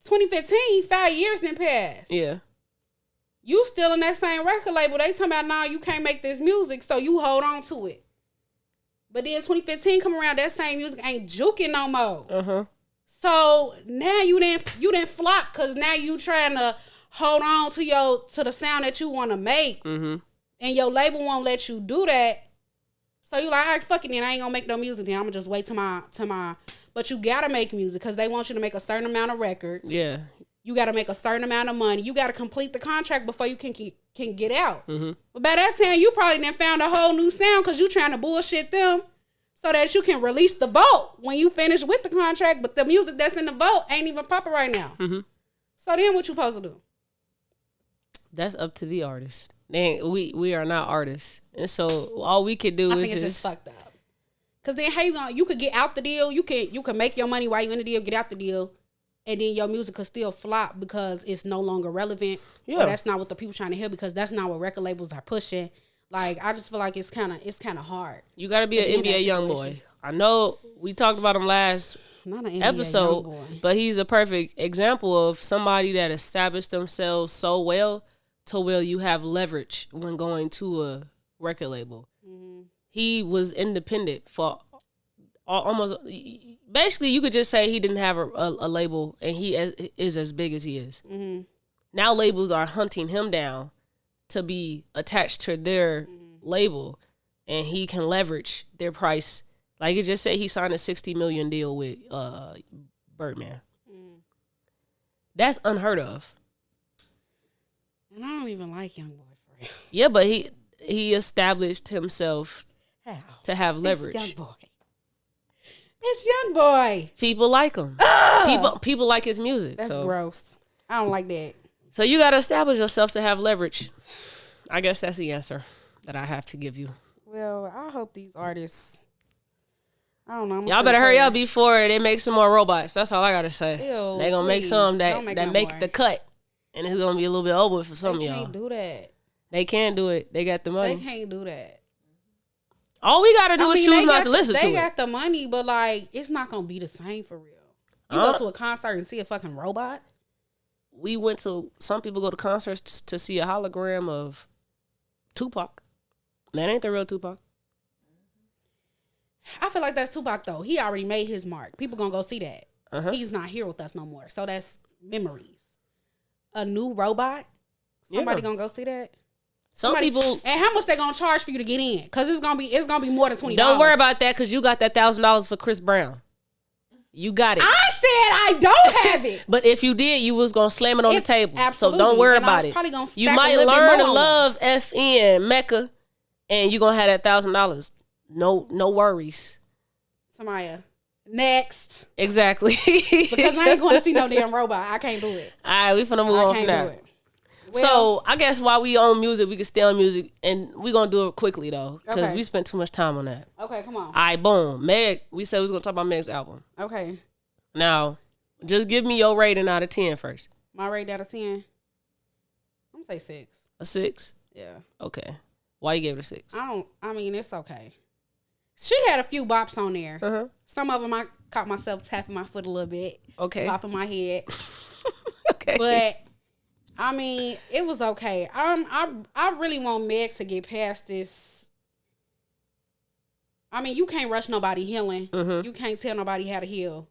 2015. 5 years didn't pass. Yeah. You still in that same record label. They talking about, nah, you can't make this music, so you hold on to it. But then 2015 come around, that same music ain't juking no more. Uh-huh. So now you didn't flop because now you trying to hold on to the sound that you want to make. Mm-hmm. And your label won't let you do that. So you like, all right, fuck it then. I ain't gonna make no music then. I'm gonna just wait till my but you gotta make music because they want you to make a certain amount of records. Yeah. You got to make a certain amount of money. You got to complete the contract before you can get out. Mm-hmm. But by that time, you probably done found a whole new sound because you trying to bullshit them so that you can release the vote when you finish with the contract. But the music that's in the vote ain't even popping right now. Mm-hmm. So then what you supposed to do? That's up to the artist. We are not artists. And so all we could do I is think it's just fucked up. Because then how you could get out the deal. You can make your money while you in the deal, get out the deal. And then your music could still flop because it's no longer relevant. Yeah. Or that's not what the people trying to hear because that's not what record labels are pushing. Like, I just feel like it's kind of hard. You got to be an NBA young boy. I know we talked about him last episode, but he's a perfect example of somebody that established themselves so well to where you have leverage when going to a record label. Mm-hmm. He was independent for almost... Basically, you could just say he didn't have a label, and he is as big as he is. Mm-hmm. Now labels are hunting him down to be attached to their label, and he can leverage their price. Like it just said, he signed a $60 million deal with Birdman. Mm. That's unheard of. And I don't even like YoungBoy for real. Yeah, but he established himself to have leverage. It's YoungBoy. It's YoungBoy. People like him. People like his music. That's gross. I don't like that. So you got to establish yourself to have leverage. I guess that's the answer that I have to give you. Well, I hope these artists... I don't know. Y'all better hurry up before they make some more robots. That's all I got to say. Ew, they going to make some that make the cut. And it's going to be a little bit over for some of y'all. They can't do that. They can't do it. They got the money. They can't do that. All we got to do is choose not to listen to it. They got the money, but like, it's not going to be the same for real. You go to a concert and see a fucking robot? Some people go to concerts to see a hologram of Tupac. That ain't the real Tupac. I feel like that's Tupac though. He already made his mark. People gonna go see that. Uh-huh. He's not here with us no more. So that's memories. A new robot? Somebody gonna go see that? Some people. And how much they gonna charge for you to get in? Because it's gonna be more than $20. Don't worry about that because you got that $1,000 for Chris Brown. You got it. I said I don't have it. But if you did, you was gonna slam it on the table. Absolutely. So don't worry about it. You might learn to love FN Mekka, and you gonna have that $1,000. No worries. Samaya. Next. Exactly. Because I ain't going to see no damn robot. I can't do it. All right, we finna move on from that. Well, so I guess while we on music, we can stay on music, and we gonna do it quickly though, because we spent too much time on that. Okay, come on. All right, boom. Meg, we said we was gonna talk about Meg's album. Okay. Now, just give me your rating out of 10 first. My rating out of 10? I'm gonna say 6. A 6? Yeah. Okay. Why you gave it a 6? I mean, it's okay. She had a few bops on there. Uh-huh. Some of them I caught myself tapping my foot a little bit. Okay. Bopping my head. Okay. But I mean, it was okay. I really want Meg to get past this. I mean, you can't rush nobody healing. Mm-hmm. You can't tell nobody how to heal.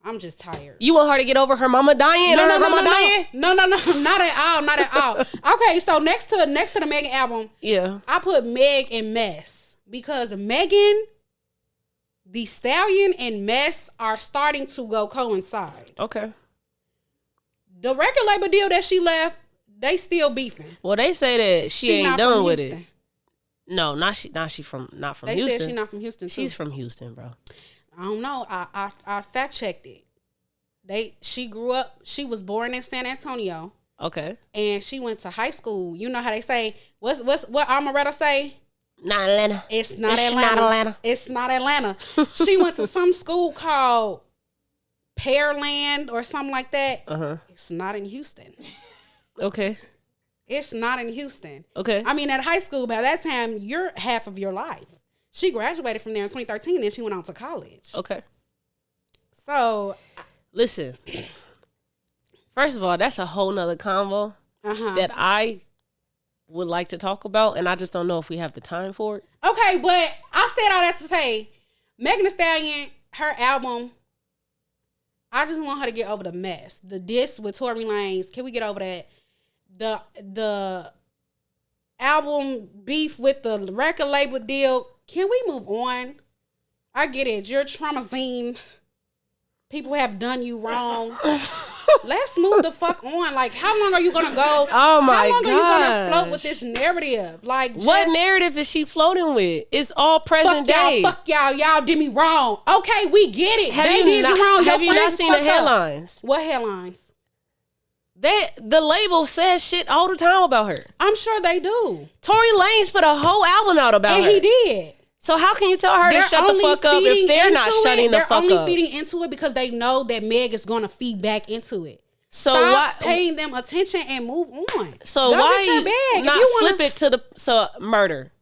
I'm just tired. You want her to get over her mama dying? No, not at all. Okay, so next to the Megan album, yeah, I put Meg and Mess. Because Megan, the Stallion, and Mess are starting to go coincide. Okay. The record label deal that she left, they still beefing. Well, they say that she ain't done with Houston. it. No, not from Houston. They said she not from Houston too. She's from Houston, bro. I don't know. I fact checked it. She grew up. She was born in San Antonio. Okay. And she went to high school. You know how they say what Amaretta say? Not Atlanta. It's not Atlanta. It's not Atlanta. She went to some school called Pearland or something like that. It's not in Houston. Okay. It's not in Houston. Okay. I mean, at high school, by that time, you're half of your life. She graduated from there in 2013, then she went on to college. Okay. So, listen. First of all, that's a whole nother convo that I would like to talk about, and I just don't know if we have the time for it. Okay, but I said all that to say, Megan Thee Stallion, her album, I just want her to get over the mess. The diss with Tory Lanez, can we get over that? The album beef with the record label deal, can we move on? I get it. You're traumazine. People have done you wrong. Let's move the fuck on. Like, how long are you gonna go? Oh my god! How long are you gonna float with this narrative? Like, what narrative is she floating with? It's all present day. Fuck y'all did me wrong. Okay, we get it. They did you wrong. Have you not seen the headlines? What headlines? The label says shit all the time about her. I'm sure they do. Tory Lanez put a whole album out about her. And he did. So how can you tell her to shut the fuck up if they're not shutting the fuck up? They're only feeding into it because they know that Meg is going to feed back into it. So stop paying them attention and move on. So go why get your bag. not flip it to the murder,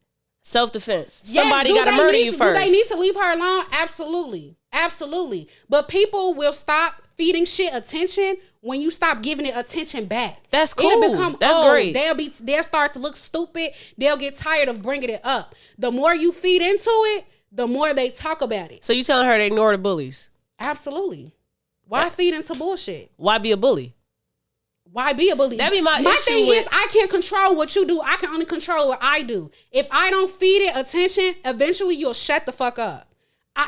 self-defense? Yes, somebody got to murder you first. Do they need to leave her alone? Absolutely, absolutely. But people will stop feeding shit attention when you stop giving it attention back. That's cool. It'll become That's old. great. They'll start to look stupid. They'll get tired of bringing it up. The more you feed into it, the more they talk about it. So you telling her to ignore the bullies? Absolutely. Why feed into bullshit? Why be a bully? Why be a bully? That be my issue thing with... is, I can't control what you do. I can only control what I do. If I don't feed it attention, eventually you'll shut the fuck up.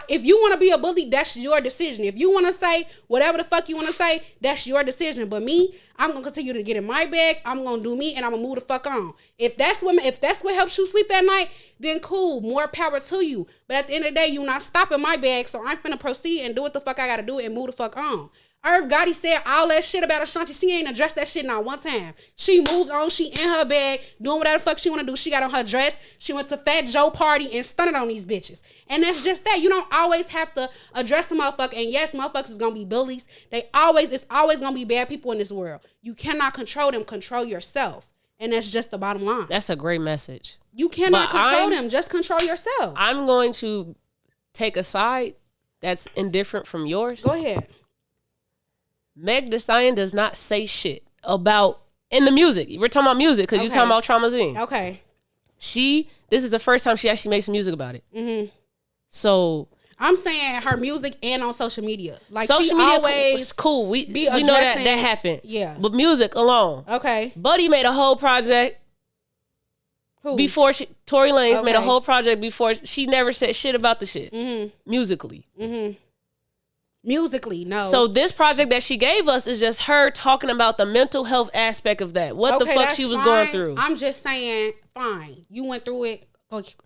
If you want to be a bully, that's your decision. If you want to say whatever the fuck you want to say, that's your decision. But me, I'm gonna continue to get in my bag. I'm gonna do me, and I'm gonna move the fuck on. If that's what helps you sleep at night, then cool, more power to you. But at the end of the day, you're not stopping my bag, so I'm finna proceed and do what the fuck I gotta do and move the fuck on. Irv Gotti said all that shit about Ashanti. She ain't addressed that shit not one time. She moved on. She in her bag, doing whatever the fuck she want to do. She got on her dress. She went to Fat Joe party and stunted on these bitches. And that's just that. You don't always have to address the motherfucker. And yes, motherfuckers is going to be bullies. It's always going to be bad people in this world. You cannot control them. Control yourself. And that's just the bottom line. That's a great message. You cannot control them. Just control yourself. I'm going to take a side that's indifferent from yours. Go ahead. Meg Thee Stallion does not say shit about in the music. We're talking about music because you're talking about Traumazine. Okay. This is the first time she actually makes music about it. Mm-hmm. So I'm saying her music and on social media. Like social she media always cool. We know that happened. Yeah. But music alone. Okay. Buddy made a whole project. Who? Before Tory Lanez made a whole project before she never said shit about the shit. Mm-hmm. Musically. Mm-hmm. Musically, no. So this project that she gave us is just her talking about the mental health aspect of that. What the fuck she was going through. I'm just saying, fine. You went through it.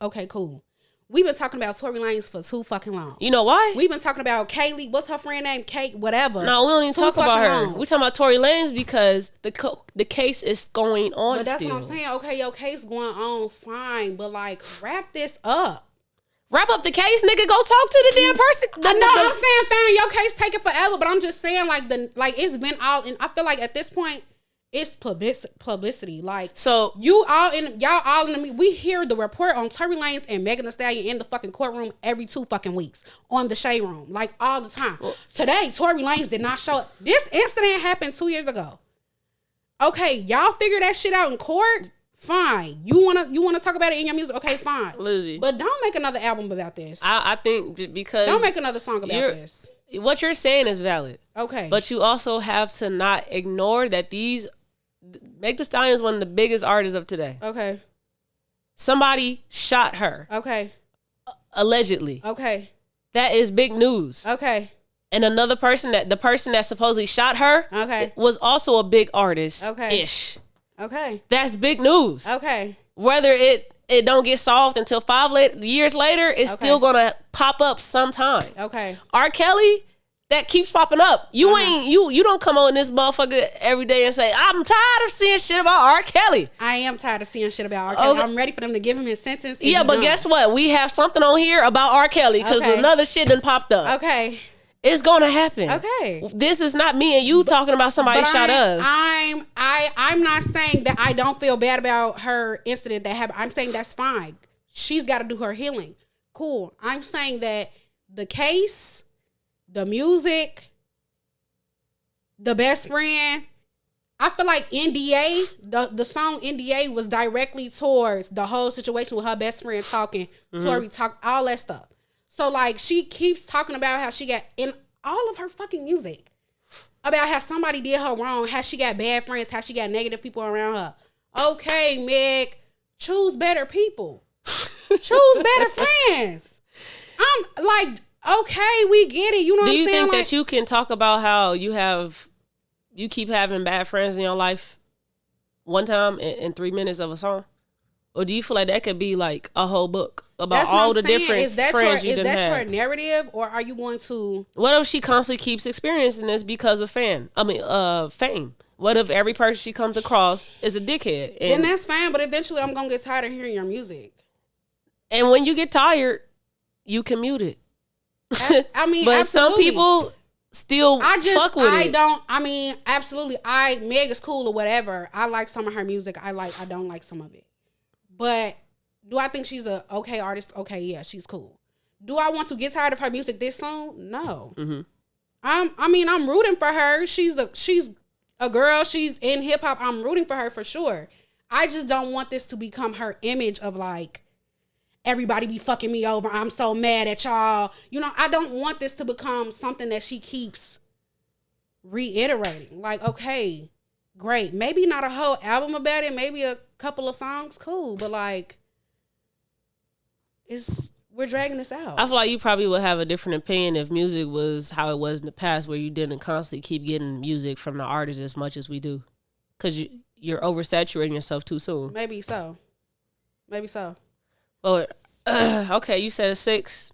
Okay, cool. We've been talking about Tory Lanez for too fucking long. You know why? We've been talking about Kaylee. What's her friend name? Kate, whatever. No, we don't even talk about her. We're talking about Tory Lanez because the case is going on but that's still. what I'm saying. Okay, your case going on, fine. But like, wrap this up. Wrap up the case, nigga. Go talk to the damn person. I'm saying, fine, your case taking forever, but I'm just saying, like it's been all, and I feel like at this point, it's publicity. Like, so y'all all in the, we hear the report on Tory Lanez and Megan Thee Stallion in the fucking courtroom every 2 fucking weeks on the Shade Room, like all the time. Today, Tory Lanez did not show up. This incident happened 2 years ago. Okay, y'all figure that shit out in court. Fine. You wanna talk about it in your music? Okay, fine. Lizzie. But don't make another album about this. I think because don't make another song about this. What you're saying is valid. Okay. But you also have to not ignore that Meg Thee Stallion is one of the biggest artists of today. Okay. Somebody shot her. Okay. Allegedly. Okay. That is big news. Okay. And another person the person that supposedly shot her was also a big artist. Okay. Ish. Okay. That's big news. Okay. Whether it don't get solved until 5 years later, it's still gonna pop up sometime. Okay. R. Kelly, that keeps popping up. You you don't come on this motherfucker every day and say, I'm tired of seeing shit about R. Kelly. I am tired of seeing shit about R. Kelly. Okay. I'm ready for them to give him his sentence. Yeah, but guess what? We have something on here about R. Kelly because another shit done popped up. Okay. It's gonna happen. Okay. This is not me and you talking about somebody shot us. I'm not saying that I don't feel bad about her incident that happened. I'm saying that's fine. She's got to do her healing. Cool. I'm saying that the case, the music, the best friend, I feel like NDA, the song NDA was directly towards the whole situation with her best friend talking, Tori talk, all that stuff. So, like, she keeps talking about how she got, in all of her fucking music, about how somebody did her wrong, how she got bad friends, how she got negative people around her. Okay, Meg, choose better people. Choose better friends. I'm like, okay, we get it. You know what I'm saying? Do you think that you can talk about how you keep having bad friends in your life one time in 3 minutes of a song? Or do you feel like that could be like a whole book about all the different friends you done had? Is that your narrative, or are you going to... What if she constantly keeps experiencing this because of fame? What if every person she comes across is a dickhead? Then that's fine, but eventually I'm going to get tired of hearing your music. And when you get tired, you can mute it. But absolutely. Some people still fuck with it. Absolutely. Meg is cool or whatever. I like some of her music. I don't like some of it. But do I think she's a okay artist? Okay, yeah, she's cool. Do I want to get tired of her music this soon? No. Mm-hmm. I'm rooting for her. She's a girl. She's in hip hop. I'm rooting for her for sure. I just don't want this to become her image of like, everybody be fucking me over. I'm so mad at y'all. You know, I don't want this to become something that she keeps reiterating. Like, okay, great. Maybe not a whole album about it. Maybe a couple of songs. Cool. But like, we're dragging this out. I feel like you probably would have a different opinion if music was how it was in the past, where you didn't constantly keep getting music from the artist as much as we do. Because you're oversaturating yourself too soon. Maybe so. Well, okay, you said a 6.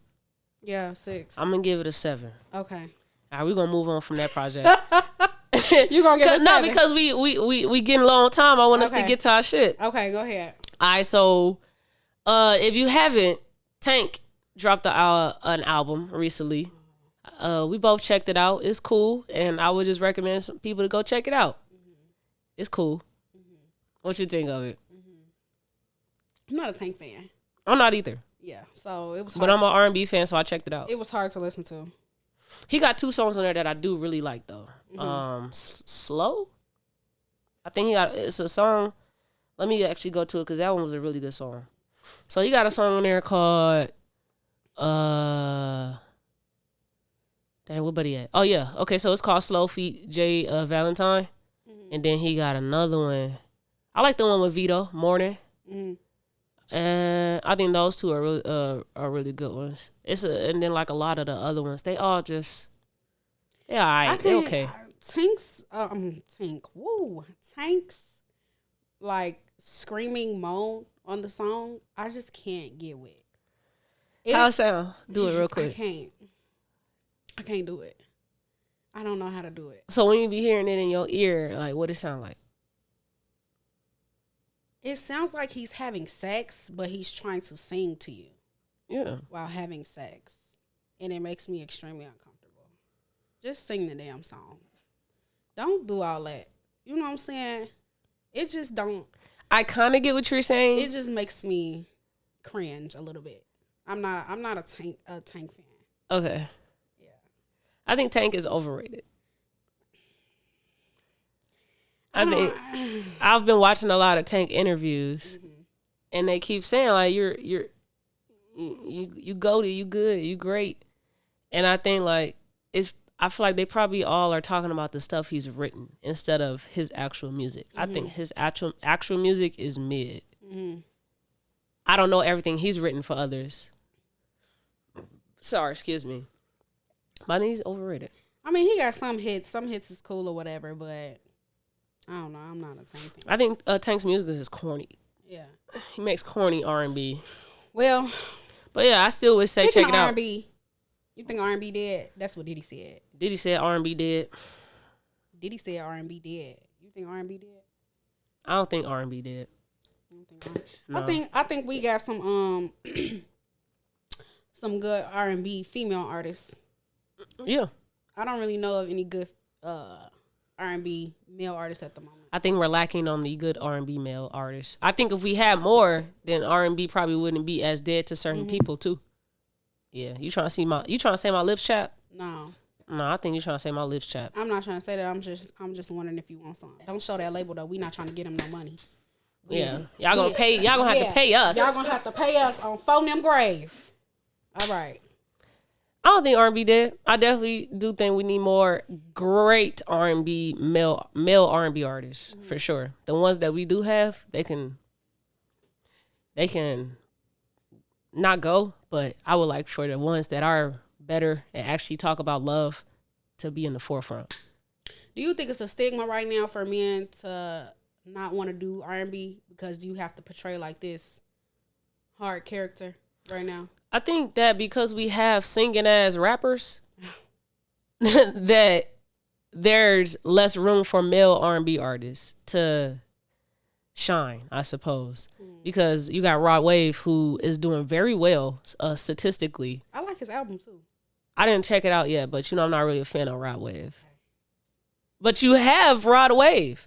Yeah, 6. I'm gonna give it a 7. Okay. All right, we're gonna move on from that project. You gonna give it a 7? No, because we getting low on time. I want us to get to our shit. Okay, go ahead. All right, so if you haven't, Tank dropped an album recently. We both checked it out. It's cool, and I would just recommend some people to go check it out. It's cool. What you think of it? I'm not a Tank fan. I'm not either. Yeah, so it was hard. But I'm an R&B fan, so I checked it out. It was hard to listen to. He got 2 songs on there that I do really like, though. Slow? I think it's a song. Let me actually go to it, because that one was a really good song. So he got a song on there called, damn, what buddy at? Oh, yeah. Okay, so it's called Slow Feet, Jay Valentine. And then he got another one. I like the one with Vito, Morning. And I think those 2 are really good ones. And then like a lot of the other ones, they all just, they're all right. They're okay. Tank's like screaming moan on the song, I just can't get with. How it sound? Do it real quick. I can't do it. I don't know how to do it. So when you be hearing it in your ear, like, what it sound like? It sounds like he's having sex, but he's trying to sing to you. Yeah. While having sex. And it makes me extremely uncomfortable. Just sing the damn song. Don't do all that. You know what I'm saying? It just don't. I kind of get what you're saying. It just makes me cringe a little bit. I'm not a Tank fan. Okay. Yeah. I think Tank is overrated. I've been watching a lot of Tank interviews, and they keep saying like you goated, you good, you great, and I think like I feel like they probably all are talking about the stuff he's written instead of his actual music. I think his actual music is mid. I don't know everything he's written for others. Sorry, excuse me, but I think he's overrated. I mean, he got some hits. Some hits is cool or whatever, but I don't know. I'm not a Tank fan. I think Tank's music is corny. Yeah. He makes corny R&B. Well. But yeah, I still would say check it out. R&B, you think R&B dead? That's what Diddy said. Diddy said R&B dead. Diddy said R&B dead. You think R&B dead? I don't think R&B dead. No. I think we got some some good R&B female artists. Yeah. I don't really know of any good R&B male artists at the moment. I think we're lacking on the good R&B male artists. I think if we had more, then R&B probably wouldn't be as dead to certain people too. Yeah, you trying to say my lips chap? No. No, I think you're trying to say my lips chap. I'm not trying to say that. I'm just wondering if you want some. Don't show that label though. We not trying to get him no money. Yeah, y'all gonna pay. Y'all gonna have to pay us. Y'all gonna have to pay us on phone them grave. All right. I don't think R&B dead. I definitely do think we need more great R&B male R&B artists for sure. The ones that we do have, they can not go, but I would like for the ones that are better and actually talk about love to be in the forefront. Do you think it's a stigma right now for men to not want to do R&B because you have to portray like this hard character right now? I think that because we have singing as rappers, that there's less room for male R&B artists to shine, I suppose. Because you got Rod Wave, who is doing very well statistically. I like his album too. I didn't check it out yet, but I'm not really a fan of Rod Wave. But you have Rod Wave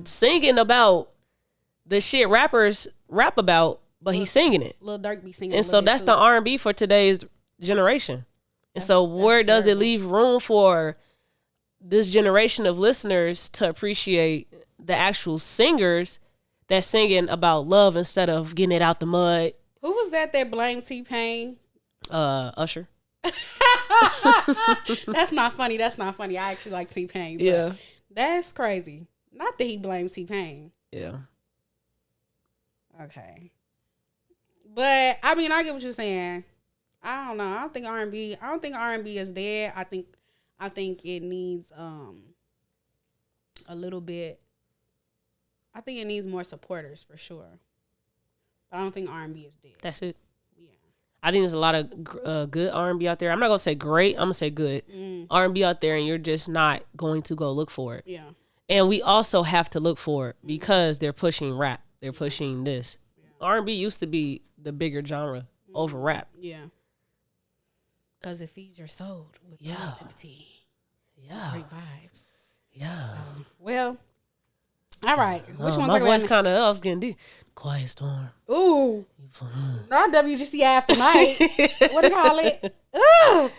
singing about the shit rappers rap about, but he's singing it. Lil Durk be singing. And so that's the R&B for today's generation. And so where does it leave room for this generation of listeners to appreciate the actual singers that's singing about love instead of getting it out the mud? Who was that blamed T-Pain? Usher. That's not funny. I actually like T-Pain. Yeah. That's crazy. Not that he blames T-Pain. Yeah. Okay. But I mean, I get what you're saying. I don't know. I don't think R&B is dead. I think it needs a little bit. I think it needs more supporters for sure. But I don't think R&B is dead. That's it. Yeah. I think there's a lot of good R&B out there. I'm not gonna say great. I'm gonna say good R&B out there, and you're just not going to go look for it. Yeah. And we also have to look for it because they're pushing rap. They're pushing this. Yeah. R&B used to be the bigger genre over rap. Yeah. Because it feeds your soul with positivity. Yeah. Great vibes. Yeah. Well, all right. Which one's my voice kind of, I was getting deep. Quiet Storm. Ooh. Not WGC After Night. What do you call it? Ugh.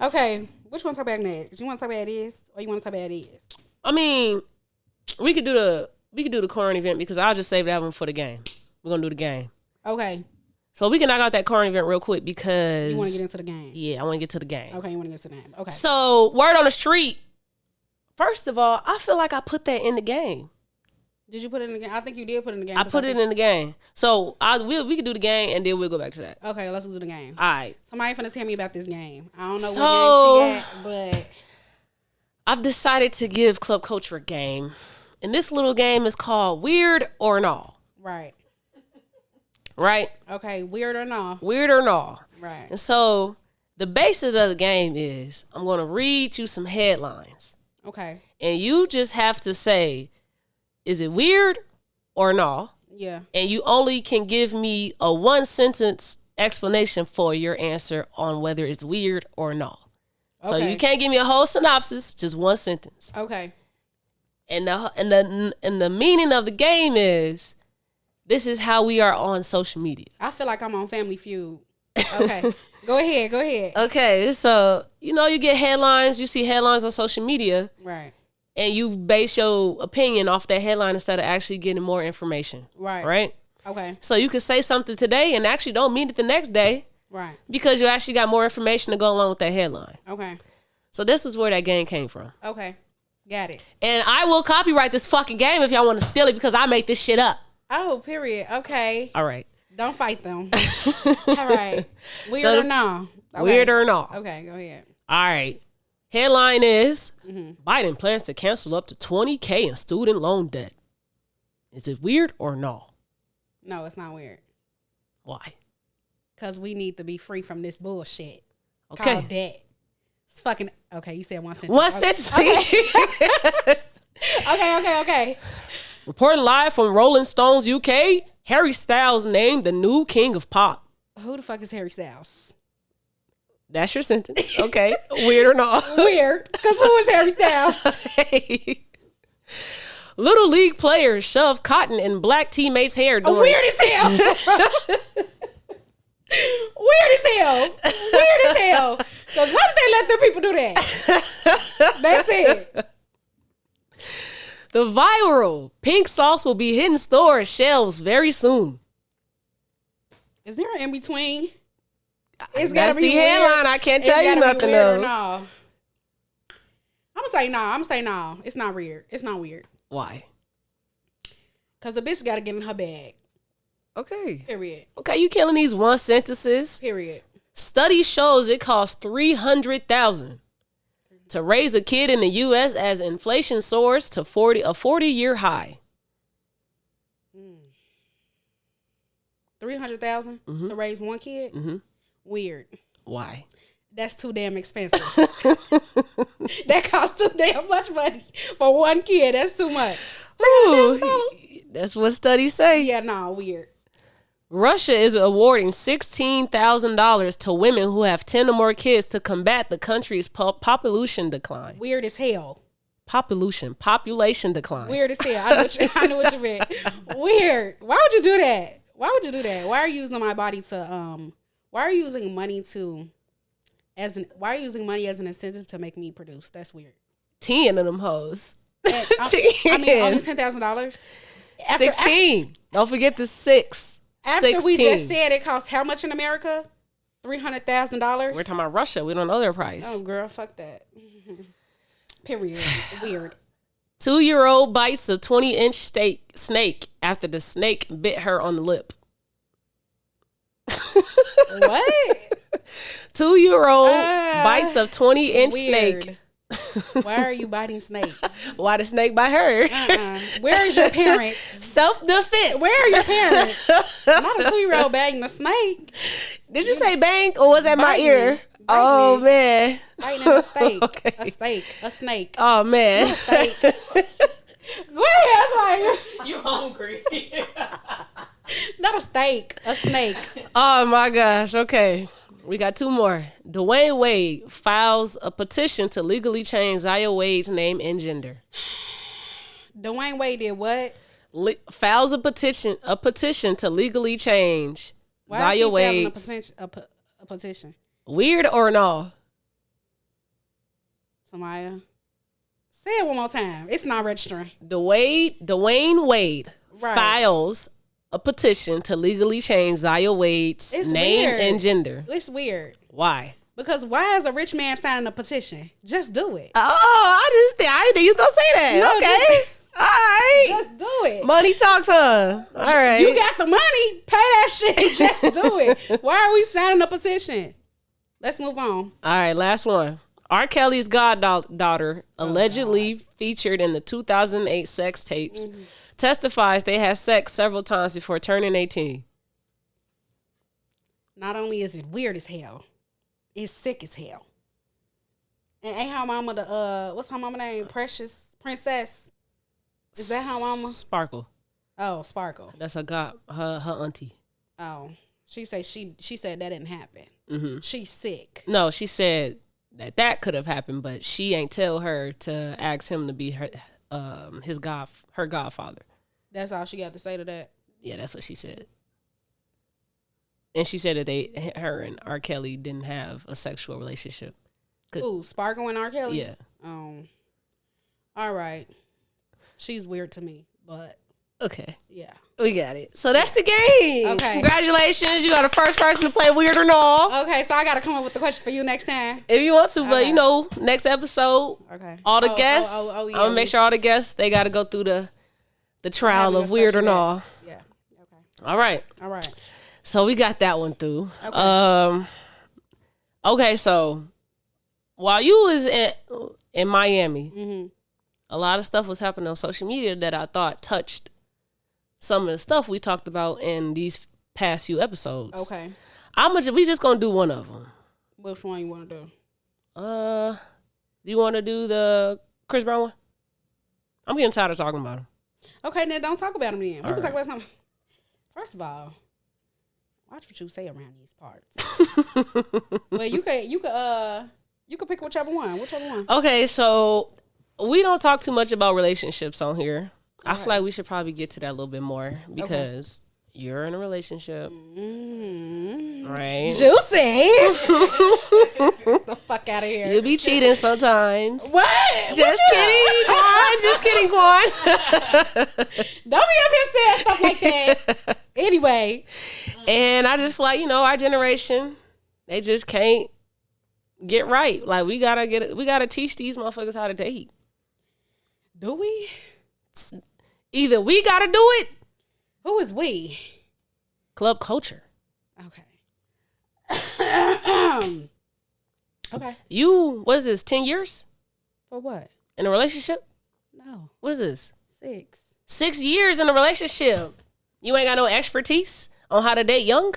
Okay. Which one talk about next? You want to talk about this or you want to talk about this? I mean, we could do the current event because I'll just save that one for the game. We're going to do the game. Okay. So we can knock out that current event real quick because... You want to get into the game? Yeah, I want to get to the game. Okay, you want to get to the game. Okay. So, word on the street. First of all, I feel like I put that in the game. Did you put it in the game? I think you did put it in the game. I put it in the game. So, we could do the game and then we'll go back to that. Okay, let's do the game. All right. Somebody finna tell me about this game. I don't know what game she got, but... I've decided to give Club Culture a game. And this little game is called Weird or No. Right. Right? Okay, weird or no. Weird or no. Right. And so the basis of the game is I'm going to read you some headlines. Okay. And you just have to say, is it weird or no? Yeah. And you only can give me a one sentence explanation for your answer on whether it's weird or no. So you can't give me a whole synopsis, just one sentence. Okay. And the meaning of the game is, this is how we are on social media. I feel like I'm on Family Feud. Okay. Go ahead. Okay, so, you get headlines. You see headlines on social media. Right. And you base your opinion off that headline instead of actually getting more information. Right. Right? Okay. So you could say something today and actually don't mean it the next day. Right. Because you actually got more information to go along with that headline. Okay. So this is where that game came from. Okay. Got it. And I will copyright this fucking game if y'all want to steal it because I make this shit up. Oh, period. Okay. All right. Don't fight them. All right. Weird or no? Okay. Weird or no? Okay, go ahead. All right. Headline is, Biden plans to cancel up to $20,000 in student loan debt. Is it weird or no? No, it's not weird. Why? Because we need to be free from this bullshit. Okay. Called debt. It's fucking... Okay, you said one sentence. One sentence. Okay. Reporting live from Rolling Stones UK, Harry Styles named the new king of pop. Who the fuck is Harry Styles? That's your sentence. Okay. Weird or not? Weird. Because who is Harry Styles? Hey. Little league players shove cotton in black teammates' hair. Weird as hell. Weird as hell. Weird as hell. Because why did they let them people do that? That's it. The viral pink sauce will be hitting store shelves very soon. Is there an in-between? That's the headline. I can't tell you nothing else. No. I'm gonna say no. It's not weird. It's not weird. Why? Because the bitch got to get in her bag. Okay. Period. Okay, you killing these one sentences. Period. Study shows it costs $300,000 to raise a kid in the U.S. as inflation soars to a 40-year high. $300,000 to raise one kid? Mm-hmm. Weird. Why? That's too damn expensive. That costs too damn much money for one kid. That's too much. Ooh, that's what studies say. Yeah, no, weird. Russia is awarding $16,000 to women who have 10 or more kids to combat the country's population decline. Weird as hell. Population decline. Weird as hell. I knew what you meant. Weird. Why would you do that? Why would you do that? Why are you using my body to why are you using money why are you using money as an incentive to make me produce? That's weird. 10 of them hoes. I mean, only $10,000. 16. Don't forget the 6. After 16. we just said it costs how much in America? $300,000. We're talking about Russia. We don't know their price. Oh, girl, fuck that. Period. Weird. 2-year-old bites a 20-inch snake after the snake bit her on the lip. What? 2-year-old bites a 20-inch snake. Why are you biting snakes? Why the snake bite her? Where is your parents? Self-defense. Where are your parents? Not a 2-year-old biting a snake. Did you say bang or was that my ear? Oh, man. Biting a steak. Okay. A snake. Oh, man. A steak. Go ahead. You hungry. Not a steak. A snake. Oh, my gosh. Okay. We got 2 more. Dwayne Wade files a petition to legally change Zaya Wade's name and gender. Dwayne Wade did what? Files a petition to legally change Why Zaya is he Wade's. filing a petition? Weird or no? Samaya, say it one more time. It's not registering. Dwayne Wade files a petition to legally change Zaya Wade's name and gender. It's weird. Why? Because why is a rich man signing a petition? Just do it. Oh, I didn't think he was gonna say that. No, okay. All right. Just do it. Money talks, huh? All right. You got the money. Pay that shit. Just do it. Why are we signing a petition? Let's move on. All right, last one. R. Kelly's goddaughter, allegedly featured in the 2008 sex tapes, testifies they had sex several times before turning 18. Not only is it weird as hell, it's sick as hell. And ain't her mama what's her mama name? Princess? Is that her mama? Sparkle. Oh, Sparkle. That's her auntie. Oh, she said that didn't happen. Mm-hmm. She's sick. No, she said that could have happened, but she ain't tell her to ask him to be her godfather. That's all she got to say to that. Yeah, that's what she said. And she said that her and R. Kelly didn't have a sexual relationship. Ooh, Sparkle and R. Kelly? Yeah. All right. She's weird to me, but okay. Yeah. We got it. So that's the game. Okay. Congratulations. You are the first person to play Weird or No. Okay, so I got to come up with the questions for you next time. If you want to, but next episode, all the guests, yeah, I'm going to make sure all the guests, they got to go through the trial of Weird or No. Yeah. Okay. All right. So we got that one through. Okay. Okay, so while you was in Miami, a lot of stuff was happening on social media that I thought touched some of the stuff we talked about in these past few episodes. Okay. We just gonna do one of them. Which one you want to do? Do you want to do the Chris Brown one? I'm getting tired of talking about him. Okay, then don't talk about him then. We can right. talk about something. First of all, Watch what you say around these parts. Well, you could pick whichever one. Okay, so we don't talk too much about relationships on here. I feel like we should probably get to that a little bit more because you're in a relationship. Right? Juicy. The fuck out of here. You be cheating sometimes. What? Just kidding, Quan. Just kidding, Quan. Don't be up here saying stuff like that. Anyway. And I just feel like, our generation, they just can't get right. Like we gotta teach these motherfuckers how to date. Do we? Either we gotta do it. Who is we? Club culture. Okay. Okay. What is this, 10 years? For what? In a relationship? No. What is this? 6. 6 years in a relationship. You ain't got no expertise on how to date young?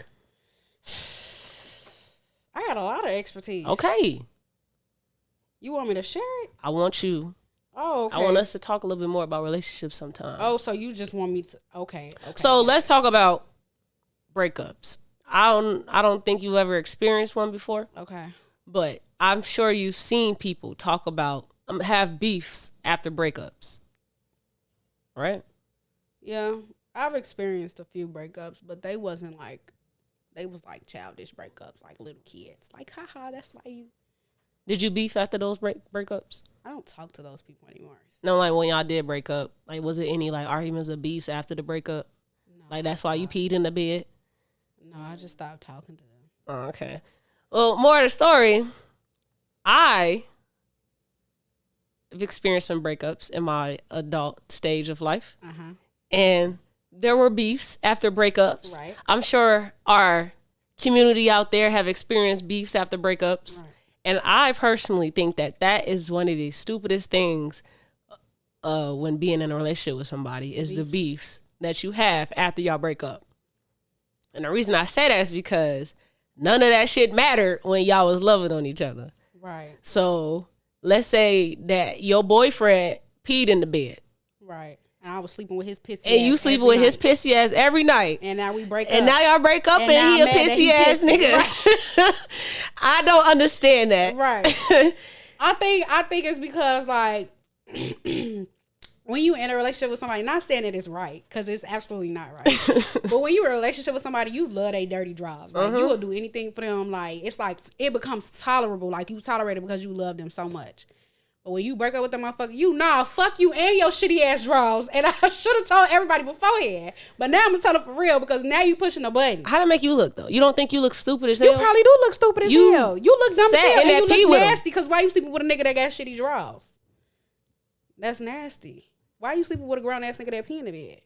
I got a lot of expertise. Okay. You want me to share it? I want you. Oh, okay. I want us to talk a little bit more about relationships sometimes. Oh, so you just want me to? Okay. So let's talk about breakups. I don't think you've ever experienced one before. Okay. But I'm sure you've seen people talk about have beefs after breakups. Right? Yeah, I've experienced a few breakups, but they was like childish breakups, like little kids. Like, haha, that's why you. Did you beef after those breakups? I don't talk to those people anymore. No, like when y'all did break up, like was it any like arguments or beefs after the breakup? No, like that's why you peed in the bed? No, I just stopped talking to them. Oh, okay. Well, more of the story. I have experienced some breakups in my adult stage of life. And there were beefs after breakups. Right. I'm sure our community out there have experienced beefs after breakups. Right. And I personally think that is one of the stupidest things when being in a relationship with somebody is the beefs that you have after y'all break up. And the reason I say that is because none of that shit mattered when y'all was loving on each other. Right. So let's say that your boyfriend peed in the bed. Right. And I was sleeping with his pissy ass. And you sleeping with his pissy ass every night. And now we break up. And now y'all break up and he a pissy ass nigga. Right. I don't understand that. Right. I think it's because like when you in a relationship with somebody, not saying that it's right, because it's absolutely not right. But when you're in a relationship with somebody, you love they dirty drives. Like you will do anything for them. Like it's like it becomes tolerable. Like you tolerate it because you love them so much. But when you break up with them motherfucker, fuck you and your shitty ass draws. And I should have told everybody beforehand. But now I'm gonna tell them for real because now you pushing the button. How'd it make you look though? You don't think you look stupid as hell? You probably do look stupid as hell. You look dumb as hell. And you look nasty because why you sleeping with a nigga that got shitty draws? That's nasty. Why you sleeping with a grown ass nigga that pee in the bed?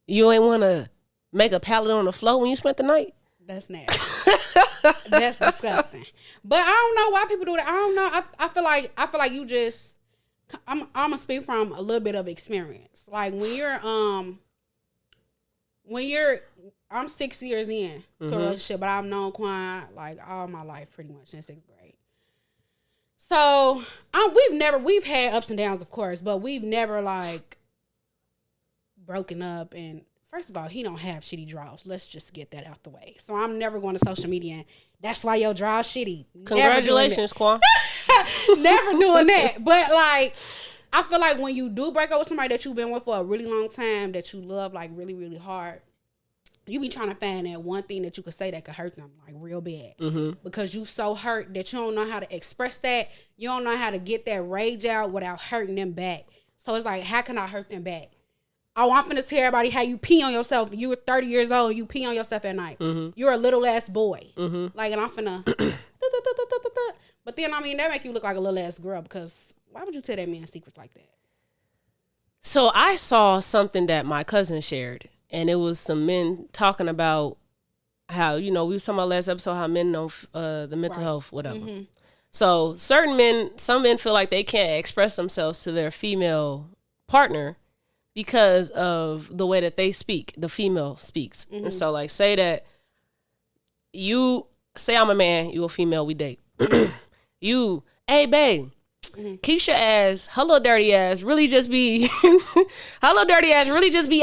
You ain't want to make a pallet on the floor when you spent the night? That's nasty. That's disgusting. But I don't know why people do that. I don't know. I feel like you just. I'm gonna speak from a little bit of experience. Like I'm 6 years in to a relationship, but I've known Quan like all my life, pretty much in 6th grade. So we've had ups and downs, of course, but we've never like broken up. And first of all, he don't have shitty draws. Let's just get that out the way. So I'm never going to social media and that's why your draw's shitty. Congratulations, Quan. Never doing that. But like, I feel like when you do break up with somebody that you've been with for a really long time, that you love like really, really hard, you be trying to find that one thing that you could say that could hurt them like real bad. Because you so hurt that you don't know how to express that. You don't know how to get that rage out without hurting them back. So it's like, how can I hurt them back? Oh, I'm finna tell everybody how you pee on yourself. You were 30 years old. You pee on yourself at night. You're a little ass boy. Like, and I'm finna. But then, I mean, that make you look like a little ass girl because why would you tell that man secrets like that? So I saw something that my cousin shared, and it was some men talking about how, we were talking about last episode, how men know the mental health, whatever. So some men feel like they can't express themselves to their female partner because of the way that they speak, the female speaks. And so like say I'm a man, you a female, we date. Hey babe, Keisha ass, her little dirty ass really just be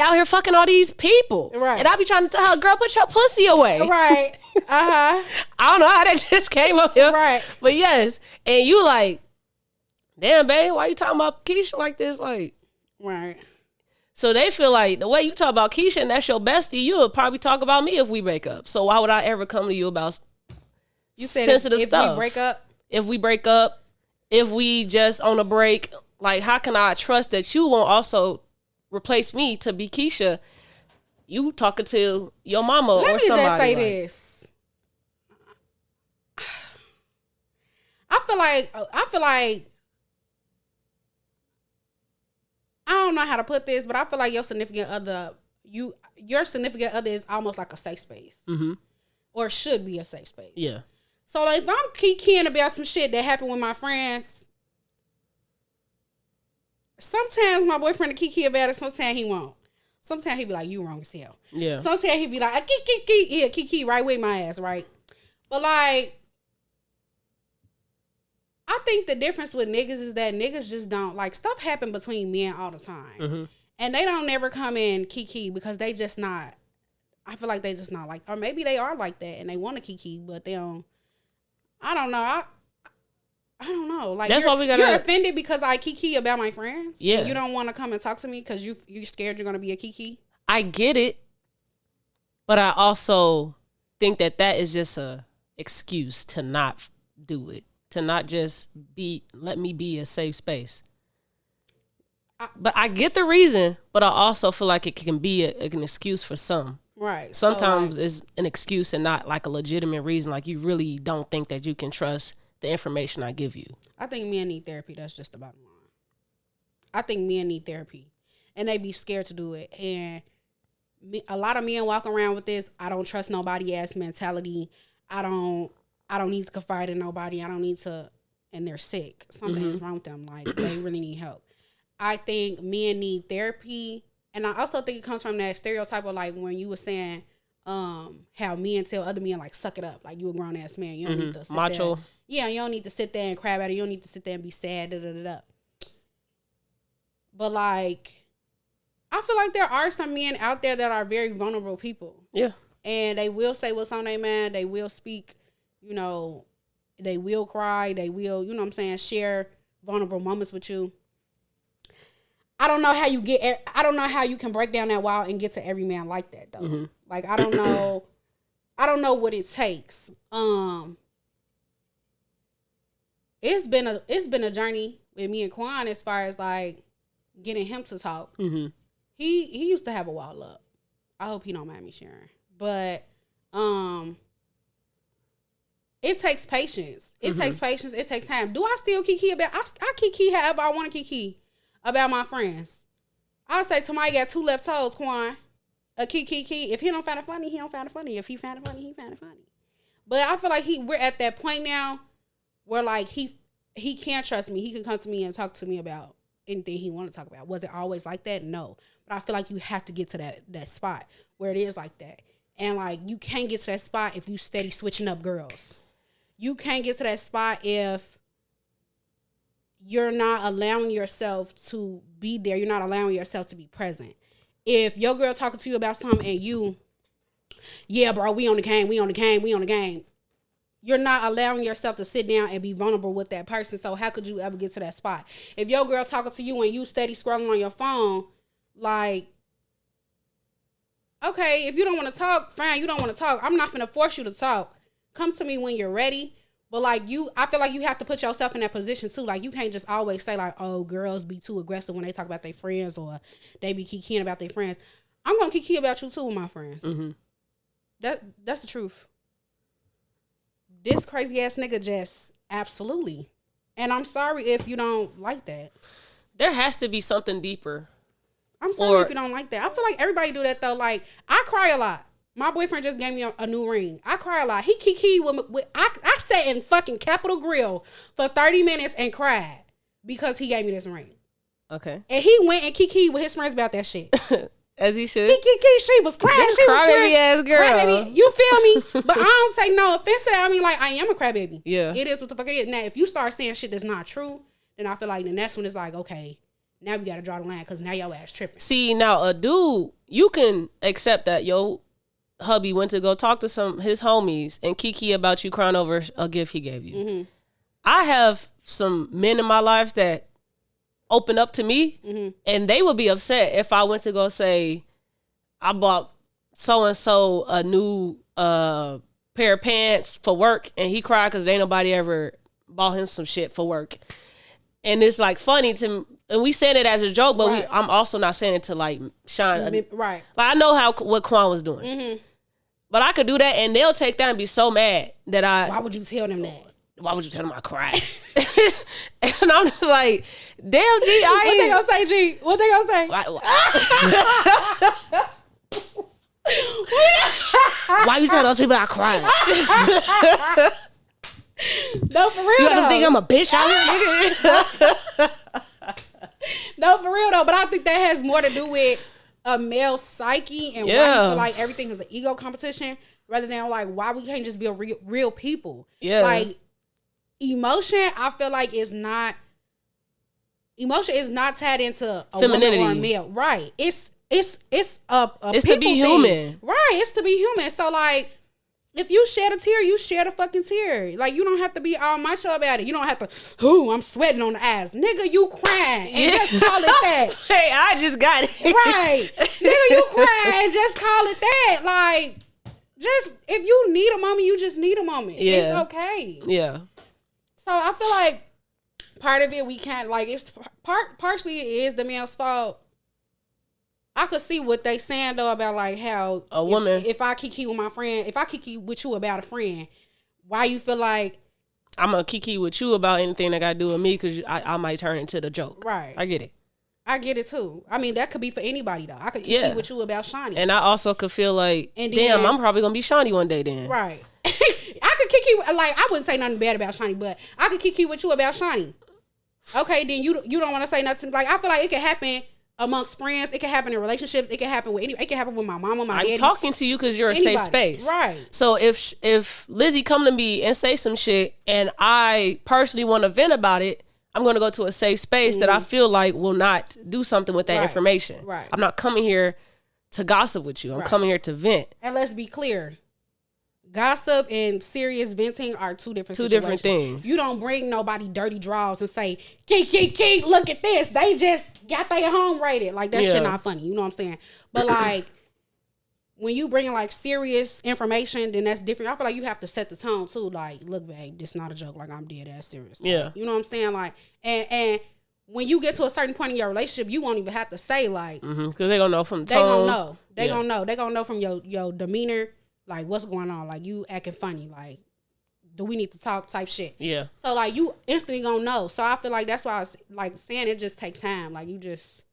out here fucking all these people. Right. And I be trying to tell her, girl, put your pussy away. Right. I don't know how that just came up here. Right. But yes. And you like, damn, babe, why you talking about Keisha like this? Like, right. So they feel like the way you talk about Keisha and that's your bestie, you would probably talk about me if we break up. So why would I ever come to you about sensitive stuff? If we break up? If we break up, if we just on a break, like how can I trust that you won't also replace me to be Keisha? You talking to your mama or somebody. Let me just say this. I feel like I don't know how to put this, but I feel like your significant other is almost like a safe space. Mm-hmm. Or should be a safe space. Yeah. So like, if I'm kikiing about some shit that happened with my friends, sometimes my boyfriend will kiki about it, sometimes he won't. Sometimes he be like, you wrong as hell. Yeah. Sometimes he be like, kiki, yeah, kiki right with my ass, right? But like, I think the difference with niggas is that niggas just don't, like, stuff happen between men all the time. Mm-hmm. And they don't never come in kiki because they just not, I feel like they just not like, or maybe they are like that and they want to kiki, but they don't, I don't know. I don't know. Like, that's why we gotta, you're offended because I kiki about my friends? Yeah. And you don't want to come and talk to me because you're scared you're going to be a kiki? I get it. But I also think that is just a excuse to not do it. To not just let me be a safe space. But I get the reason, but I also feel like it can be an excuse for some. Right. Sometimes so, like, it's an excuse and not like a legitimate reason. Like you really don't think that you can trust the information I give you. I think men need therapy. That's just the bottom line. I think men need therapy. And they be scared to do it. And a lot of men walk around with this, I don't trust nobody ass mentality. I don't need to confide in nobody. I don't need to, and they're sick. Something is wrong with them. Like, they really need help. I think men need therapy. And I also think it comes from that stereotype of, like, when you were saying how men tell other men, like, suck it up. Like, you a grown-ass man. You don't need to sit macho. there. Yeah, you don't need to sit there and cry about it. You don't need to sit there and be sad, da-da-da-da. But, like, I feel like there are some men out there that are very vulnerable people. Yeah. And they will say what's on their mind. They will speak. You know, they will cry. They will, you know what I'm saying, share vulnerable moments with you. I don't know how you can break down that wall and get to every man like that, though. Mm-hmm. Like, I don't know what it takes. It's been a journey with me and Quan as far as, like, getting him to talk. Mm-hmm. He used to have a wall up. I hope he don't mind me sharing. But, it takes patience. It takes patience. It takes time. Do I still kiki about? I kiki however I want to kiki about my friends. I'll say Tamai got 2 left toes, Quan. A kiki. If he don't find it funny, he don't find it funny. If he found it funny, he found it funny. But I feel like we're at that point now where, like, he can't trust me. He can come to me and talk to me about anything he want to talk about. Was it always like that? No. But I feel like you have to get to that spot where it is like that. And, like, you can't get to that spot if you steady switching up girls. You can't get to that spot if you're not allowing yourself to be there. You're not allowing yourself to be present. If your girl talking to you about something and you, yeah, bro, we on the game. You're not allowing yourself to sit down and be vulnerable with that person. So how could you ever get to that spot? If your girl talking to you and you steady scrolling on your phone, like, okay, if you don't want to talk, fine, you don't want to talk. I'm not finna force you to talk. Come to me when you're ready. But, like, I feel like you have to put yourself in that position, too. Like, you can't just always say, like, oh, girls be too aggressive when they talk about their friends or they be kikiing about their friends. I'm going to kiki about you, too, with my friends. Mm-hmm. That's the truth. This crazy-ass nigga just, absolutely. And I'm sorry if you don't like that. There has to be something deeper. I'm sorry if you don't like that. I feel like everybody do that, though. Like, I cry a lot. My boyfriend just gave me a new ring. I cry a lot. He kiki with I sat in fucking Capitol Grill for 30 minutes and cried because he gave me this ring. Okay. And he went and kiki with his friends about that shit. As he should. She was crying. This she was crybaby ass girl. Crybaby, you feel me? But I don't take no offense to that. I mean, like, I am a crybaby. Yeah. It is what the fuck it is. Now, if you start saying shit that's not true, then I feel like the next one is like, okay, now we got to draw the line because now your ass tripping. See, now a dude, you can accept that your hubby went to go talk to his homies and kiki about you crying over a gift he gave you. Mm-hmm. I have some men in my life that open up to me, and they would be upset if I went to go say, I bought so-and-so a new pair of pants for work, and he cried because ain't nobody ever bought him some shit for work. And it's like funny to me. And we saying it as a joke, but I'm also not saying it to like shine. Right. Like I know what Quan was doing. Mm-hmm. But I could do that and they'll take that and be so mad that Why would you tell them that? Why would you tell them I cried? And I'm just like, damn, G, what they gonna say, G? What they gonna say? Why you tell those people I cried? No, for real. You don't think I'm a bitch out here? No, for real though. But I think that has more to do with a male psyche and why you feel like everything is an ego competition rather than like why we can't just be real people. Yeah. Like emotion, I feel like is not tied into a femininity woman or a male. Right. It's a it's to be human. Right. It's to be human. So like if you shed a tear, you shed a fucking tear. Like, you don't have to be all macho about it. You don't have to, I'm sweating on the ass. Nigga, you crying. And just call it that. Hey, I just got it. Right. Nigga, you crying and just call it that. Like, just, if you need a moment, you just need a moment. Yeah. It's okay. Yeah. So, I feel like part of it, we can't, like, it's partially it is the male's fault. I could see what they saying though about like how a woman. If I kiki with my friend, if I kiki with you about a friend, why you feel like I'm gonna kiki with you about anything that got to do with me because I might turn into the joke. Right. I get it. I get it too. I mean that could be for anybody though. I could kiki with you about Shawnee, and I also could feel like, damn, I'm probably gonna be Shawnee one day then. Right. I could kiki like I wouldn't say nothing bad about Shawnee, but I could kiki with you about Shawnee. Okay, then you don't want to say nothing. Like I feel like it could happen amongst friends, it can happen in relationships, it can happen with it can happen with my mama, my daddy. I'm talking to you because you're a safe space. Right. So if Lizzie come to me and say some shit and I personally want to vent about it, I'm going to go to a safe space that I feel like will not do something with that information. Right. I'm not coming here to gossip with you. I'm coming here to vent. And let's be clear. Gossip and serious venting are two different things. You don't bring nobody dirty draws and say, Keek, look at this. They just got their home rated. Like, that shit not funny. You know what I'm saying? But, like, when you bring, like, serious information, then that's different. I feel like you have to set the tone, too. Like, look, babe, this not a joke. Like, I'm dead ass serious. Yeah. You know what I'm saying? Like, and when you get to a certain point in your relationship, you won't even have to say, like. Because they're going to know from the tone. They going to know. They going to know from your demeanor. Like, what's going on? Like, you acting funny. Like, do we need to talk type shit? Yeah. So, like, you instantly gonna know. So, I feel like that's why I was, like, saying it just takes time. Like, you just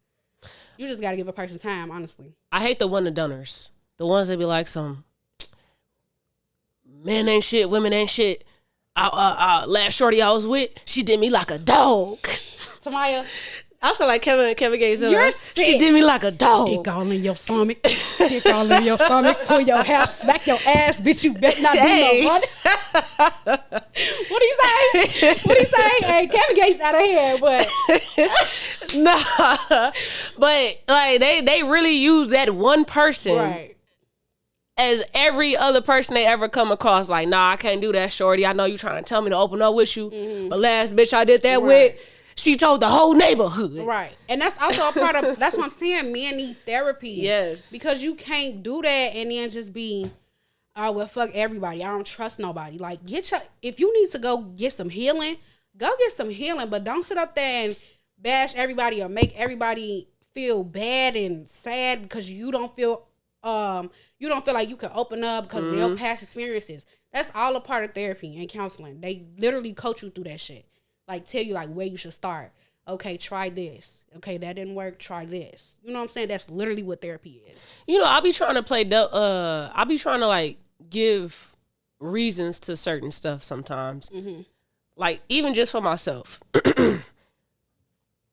got to give a person time, honestly. I hate the one-and-doners. The ones that be like some, men ain't shit, women ain't shit. Last shorty I was with, she did me like a dog. Tamaya. I sound like Kevin Gates. You're sick. She did me like a dog. Dick all in your stomach. Dick all in your stomach. Pull your hair, smack your ass, bitch. You better not do no running. What he say? Hey, Kevin Gates out of here, but nah. But like they really use that one person as every other person they ever come across. Like, nah, I can't do that, shorty. I know you trying to tell me to open up with you, but last bitch I did that with. She told the whole neighborhood. Right. And that's also a part of, that's what I'm saying, men need therapy. Yes. Because you can't do that and then just be, oh, well, fuck everybody. I don't trust nobody. Like, if you need to go get some healing, go get some healing. But don't sit up there and bash everybody or make everybody feel bad and sad because you don't feel like you can open up because of their past experiences. That's all a part of therapy and counseling. They literally coach you through that shit. Like, tell you, like, where you should start. Okay, try this. Okay, that didn't work. Try this. You know what I'm saying? That's literally what therapy is. You know, I'll be trying to like, give reasons to certain stuff sometimes. Mm-hmm. Like, even just for myself.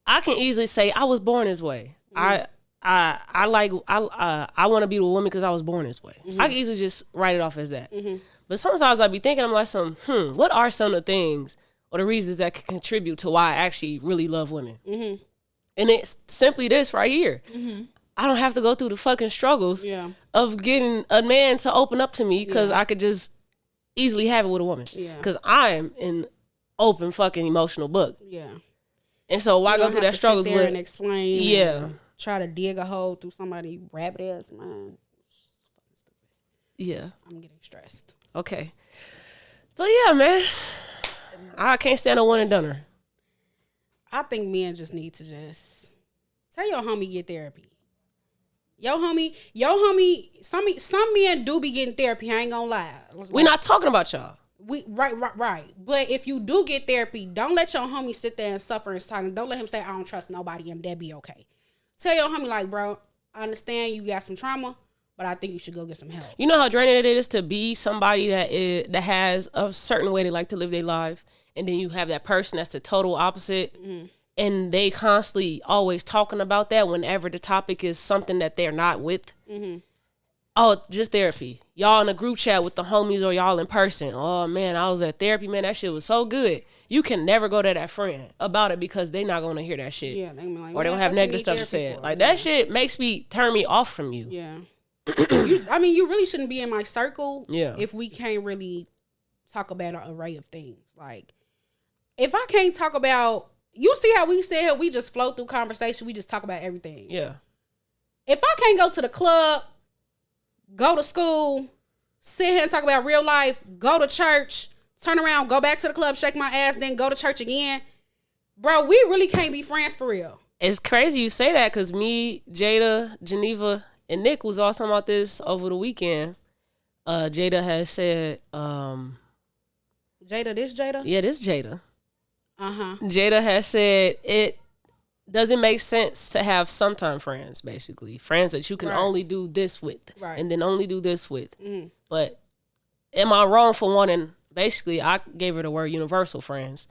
I can easily say, I was born this way. Mm-hmm. I want to be the woman because I was born this way. Mm-hmm. I can easily just write it off as that. Mm-hmm. But sometimes I be thinking, I'm like, what are some of the things or the reasons that can contribute to why I actually really love women. Mm-hmm. And it's simply this right here. Mm-hmm. I don't have to go through the fucking struggles of getting a man to open up to me because I could just easily have it with a woman. Yeah. Because I'm an open fucking emotional book. Yeah. And so why go through that struggles with and explain? Yeah. And try to dig a hole through somebody rabbit ass mind. Yeah. I'm getting stressed. Okay. But yeah, man. I can't stand a one and doneer. I think men just need to just tell your homie get therapy. Your homie, some men do be getting therapy. I ain't gonna lie. We're not talking about y'all. Right. But if you do get therapy, don't let your homie sit there and suffer in silence. Don't let him say, I don't trust nobody and that be okay. Tell your homie, like, bro, I understand you got some trauma, but I think you should go get some help. You know how draining it is to be somebody that has a certain way they like to live their life, and then you have that person that's the total opposite, and they constantly always talking about that whenever the topic is something that they're not with. Mm-hmm. Oh, just therapy. Y'all in a group chat with the homies or y'all in person. Oh, man, I was at therapy, man. That shit was so good. You can never go to that friend about it because they not going to hear that shit. Yeah, they like, or they don't have negative stuff to say. Like, that shit turn me off from you. Yeah. You really shouldn't be in my circle if we can't really talk about an array of things. Like, if I can't talk about, you see how we said we just flow through conversation, we just talk about everything. Yeah. If I can't go to the club, go to school, sit here and talk about real life, go to church, turn around, go back to the club, shake my ass, then go to church again, bro, we really can't be friends for real. It's crazy you say that because me, Jada, Geneva, and Nick was all talking about this over the weekend. Jada has said... Jada? Yeah, this Jada. Uh-huh. Jada has said it doesn't make sense to have sometime friends, basically. Friends that you can only do this with. Right. And then only do this with. Mm. But am I wrong for wanting... Basically, I gave her the word universal friends.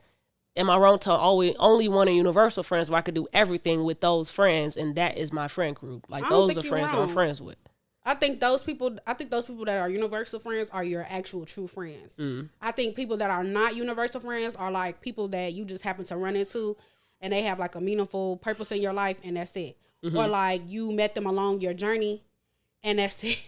Am I wrong to only wanting universal friends where I could do everything with those friends and that is my friend group? Like, those are friends I'm friends with. I think those people that are universal friends are your actual true friends. Mm. I think people that are not universal friends are like people that you just happen to run into and they have like a meaningful purpose in your life and that's it. Mm-hmm. Or like you met them along your journey and that's it.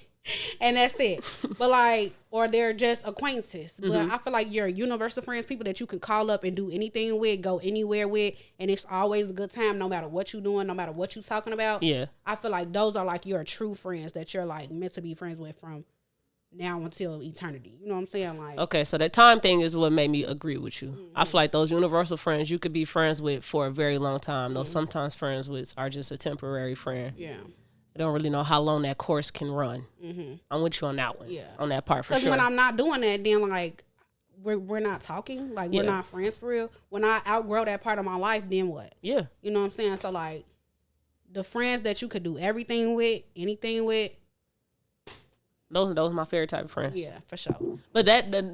And that's it. But like, or they're just acquaintances. But I feel like your universal friends, people that you can call up and do anything with, go anywhere with, and it's always a good time no matter what you're doing, no matter what you're talking about. Yeah. I feel like those are like your true friends that you're like meant to be friends with from now until eternity. You know what I'm saying? Like, okay, so that time thing is what made me agree with you. Mm-hmm. I feel like those universal friends you could be friends with for a very long time. Though sometimes friends with are just a temporary friend. Yeah. I don't really know how long that course can run. Mm-hmm. I'm with you on that one. Yeah. On that part for sure. Because when I'm not doing that, then like we're not talking. Like we're not friends for real. When I outgrow that part of my life, then what? Yeah. You know what I'm saying? So like the friends that you could do everything with, anything with. Those are my favorite type of friends. Yeah, for sure. But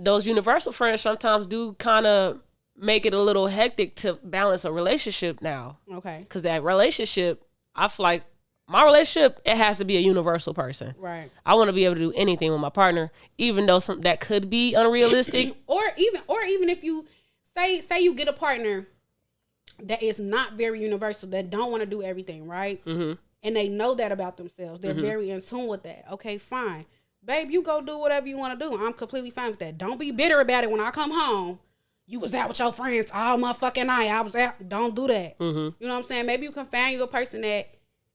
those universal friends sometimes do kind of make it a little hectic to balance a relationship now. Okay. Because that relationship, I feel like, my relationship, it has to be a universal person. Right. I want to be able to do anything with my partner, even though that could be unrealistic. or even if you say you get a partner that is not very universal, that don't want to do everything, right? Mm-hmm. And they know that about themselves. They're very in tune with that. Okay, fine. Babe, you go do whatever you want to do. I'm completely fine with that. Don't be bitter about it when I come home. You was out with your friends all motherfucking night. I was out. Don't do that. Mm-hmm. You know what I'm saying? Maybe you can find you a person that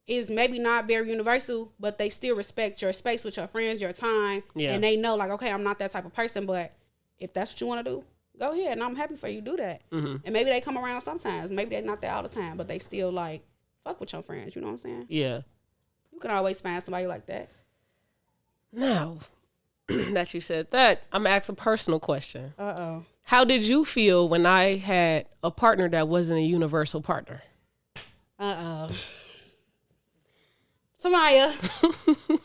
is maybe not very universal, but they still respect your space with your friends, your time. Yeah. And they know, like, okay, I'm not that type of person, but if that's what you want to do, go ahead. And I'm happy for you do that. Mm-hmm. And maybe they come around sometimes. Maybe they're not there all the time, but they still, like, fuck with your friends. You know what I'm saying? Yeah. You can always find somebody like that. Now that you said that, I'm going to ask a personal question. Uh-oh. How did you feel when I had a partner that wasn't a universal partner? Uh-oh. Samaya,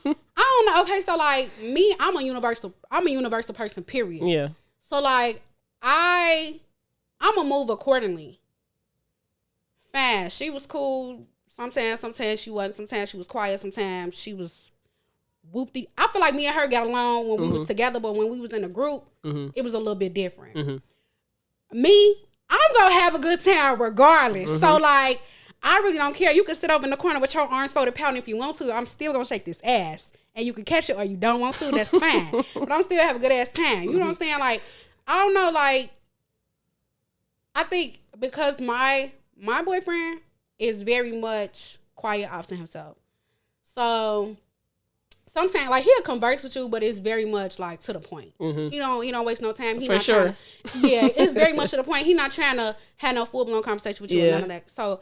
I don't know. Okay, so like me, I'm a universal person, period. Yeah. So like I'm gonna move accordingly. Fast. She was cool. Sometimes she wasn't. Sometimes she was quiet. Sometimes she was whoopty. I feel like me and her got along when we was together, but when we was in a group, it was a little bit different. Mm-hmm. Me, I'm gonna have a good time regardless. So like, I really don't care. You can sit over in the corner with your arms folded pouting if you want to. I'm still gonna shake this ass. And you can catch it or you don't want to, that's fine. But I'm still have a good ass time. You know what I'm saying? Like, I don't know, like, I think because my boyfriend is very much quiet off to himself. So sometimes like he'll converse with you, but it's very much like to the point. He don't waste no time. He For not sure. It's very much to the point. He not trying to have no full blown conversation with you or none of that. So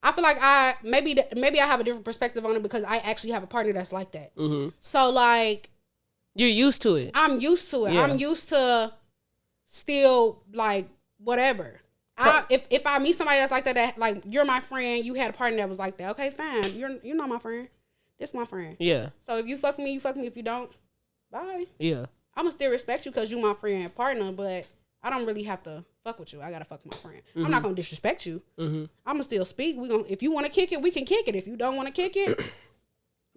I feel like maybe I have a different perspective on it because I actually have a partner that's like that. So like, you're used to it. I'm used to it. Yeah. I'm used to still like whatever. If I meet somebody that's like that, like you're my friend, you had a partner that was like that. Okay, fine. You're not my friend. This my friend. Yeah. So if you fuck me, you fuck me. If you don't, bye. Yeah. I'ma still respect you because you my friend and partner, but I don't really have to fuck with you. I gotta fuck my friend. I'm not gonna disrespect you. I'ma still speak. If you want to kick it, we can kick it. If you don't want to kick it,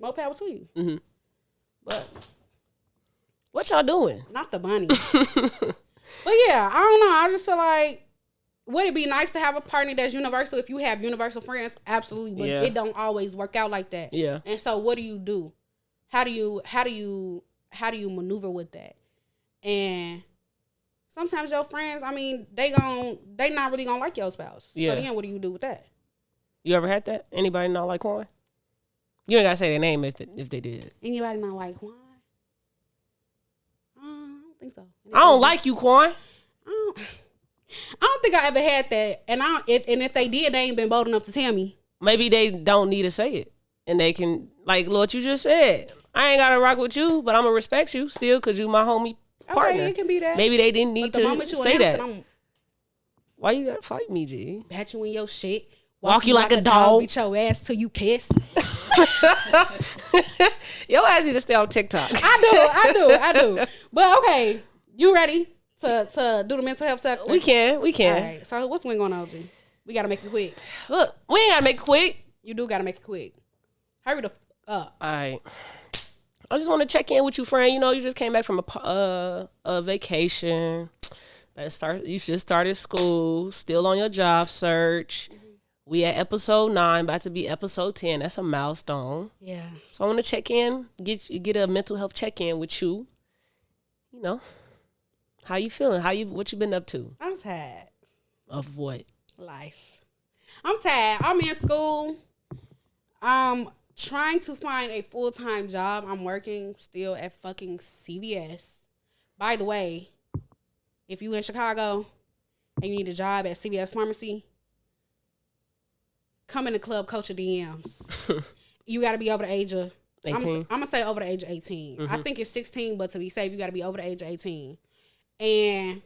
more power to you. But what y'all doing? not the bunny. But yeah, I don't know. I just feel like, would it be nice to have a partner that's universal? If you have universal friends, absolutely. But it don't always work out like that. Yeah. And so what do you do? How do you maneuver with that? And sometimes your friends, I mean, they not really gonna like your spouse. Yeah. So then what do you do with that? You ever had that? Anybody not like Quan? You ain't gotta say their name if they did. Anybody not like why? I don't think so. I don't like you, Quan. I don't think I ever had that. And if they did, they ain't been bold enough to tell me. Maybe they don't need to say it, and they can like what you just said. I ain't gotta rock with you, but I'm gonna respect you still because you my homie partner. Okay, it can be that. Maybe they didn't need to say that. I'm Why you gotta fight me, G? bat you in your shit. Walk you like a dog. Beat your ass till you piss. Your ass need to stay on TikTok. I do. But okay, you ready to do the mental health sector? We can. All right. So what's going on, LG? We gotta make it quick. Look, we ain't gotta make it quick. You do gotta make it quick. Hurry the up. All right. I just want to check in with you, friend. You know, you just came back from a vacation. You just started school. Still on your job search. We at episode 9, about to be episode 10. That's a milestone. Yeah. So I want to check in, get a mental health check in with you. You know, how you feeling? What you been up to? I'm tired. Of what? Life. I'm tired. I'm in school. I'm trying to find a full-time job. I'm working still at fucking CVS. By the way, if you in Chicago and you need a job at CVS Pharmacy, come in the club, coach your DMs. You got to be over the age of 18. I'm gonna say over the age of 18. I think it's 16, but to be safe, you got to be over the age of 18. And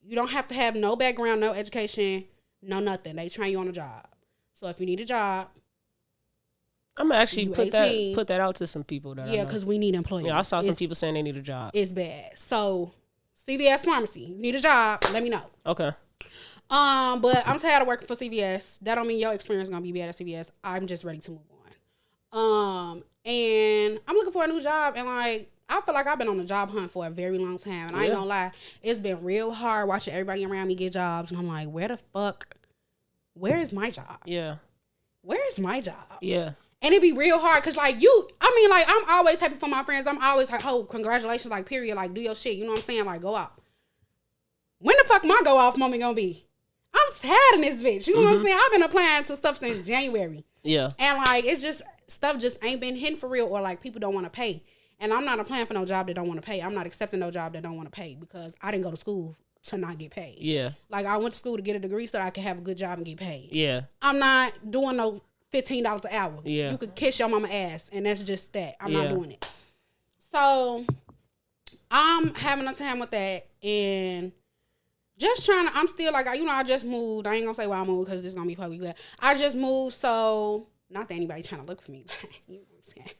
you don't have to have no background, no education, no nothing. They train you on a job. So if you need a job, I'm gonna actually you put 18. that out to some people that I yeah, know. because we need employees. Yeah, I saw some people saying they need a job. It's bad. So CVS Pharmacy, you need a job, let me know. Okay. But I'm tired of working for CVS. That don't mean your experience is gonna be bad at CVS. I'm just ready to move on. And I'm looking for a new job, and like I feel like I've been on a job hunt for a very long time, and I ain't gonna lie, it's been real hard watching everybody around me get jobs, and I'm like, where is my job? Yeah. Where is my job? Yeah. And it be real hard because, like, I'm always happy for my friends. I'm always like, oh, congratulations, like, period. Like, do your shit. You know what I'm saying? Like, go out. When the fuck my go off moment gonna be? I'm tired of this bitch. You know what I'm saying? I've been applying to stuff since January. Yeah. And, like, it's just, stuff just ain't been hitting for real, or, like, people don't want to pay. And I'm not applying for no job that don't want to pay. I'm not accepting no job that don't want to pay because I didn't go to school to not get paid. Yeah. Like, I went to school to get a degree so that I could have a good job and get paid. Yeah. I'm not doing no $15 an hour. Yeah. You could kiss your mama ass, and that's just that. I'm not doing it. So I'm having a time with that, and just trying to, I'm still like, I just moved. I ain't gonna say why I moved because this is gonna be public. I just moved, so not that anybody's trying to look for me, but you know what I'm saying.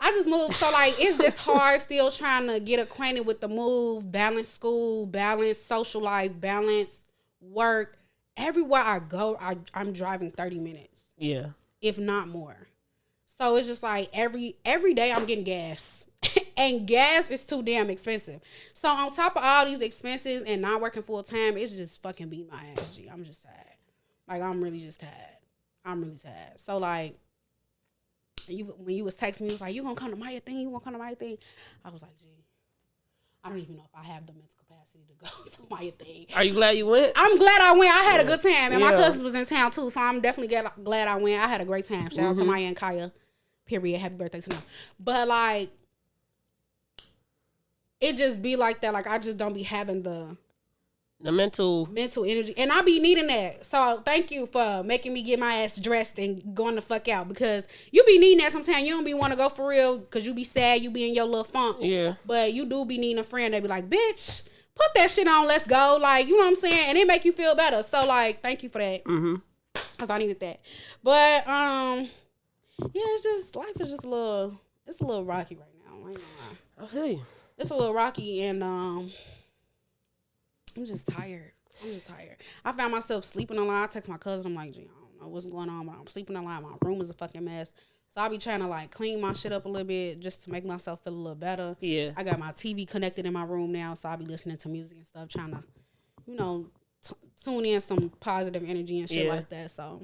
I just moved, so like it's just hard still trying to get acquainted with the move, balance school, balance social life, balance work. Everywhere I go, I'm driving 30 minutes. Yeah. If not more. So it's just like every day I'm getting gas. and gas is too damn expensive. So on top of all these expenses and not working full time, it's just fucking beat my ass, G. I'm just tired. Like, I'm really just tired. I'm really tired. So, like, when you was texting me, you was like, you gonna come to my thing? You gonna come to my thing? I was like, gee, I don't even know if I have the mental capacity to go to my thing. Are you glad you went? I'm glad I went. I had a good time. And my cousins was in town, too. So, I'm definitely glad I went. I had a great time. Shout out to Maya and Kaya. Period. Happy birthday to them. But, like, it just be like that. Like, I just don't be having the mental energy, and I be needing that. So thank you for making me get my ass dressed and going the fuck out, because you be needing that sometimes. You don't be want to go for real because you be sad, you be in your little funk. Yeah. But you do be needing a friend that be like, bitch, put that shit on, let's go. Like, you know what I'm saying? And it make you feel better. So like, thank you for that. Cause I needed that. But yeah, it's just, life is just a little rocky right now. I ain't gonna lie. I feel you. It's a little rocky, and I'm just tired. I found myself sleeping a lot. I text my cousin. I'm like, gee, I don't know what's going on, but I'm sleeping a lot. My room is a fucking mess. So I be trying to, like, clean my shit up a little bit just to make myself feel a little better. Yeah. I got my TV connected in my room now, so I be listening to music and stuff, trying to, you know, tune in some positive energy and shit like that. So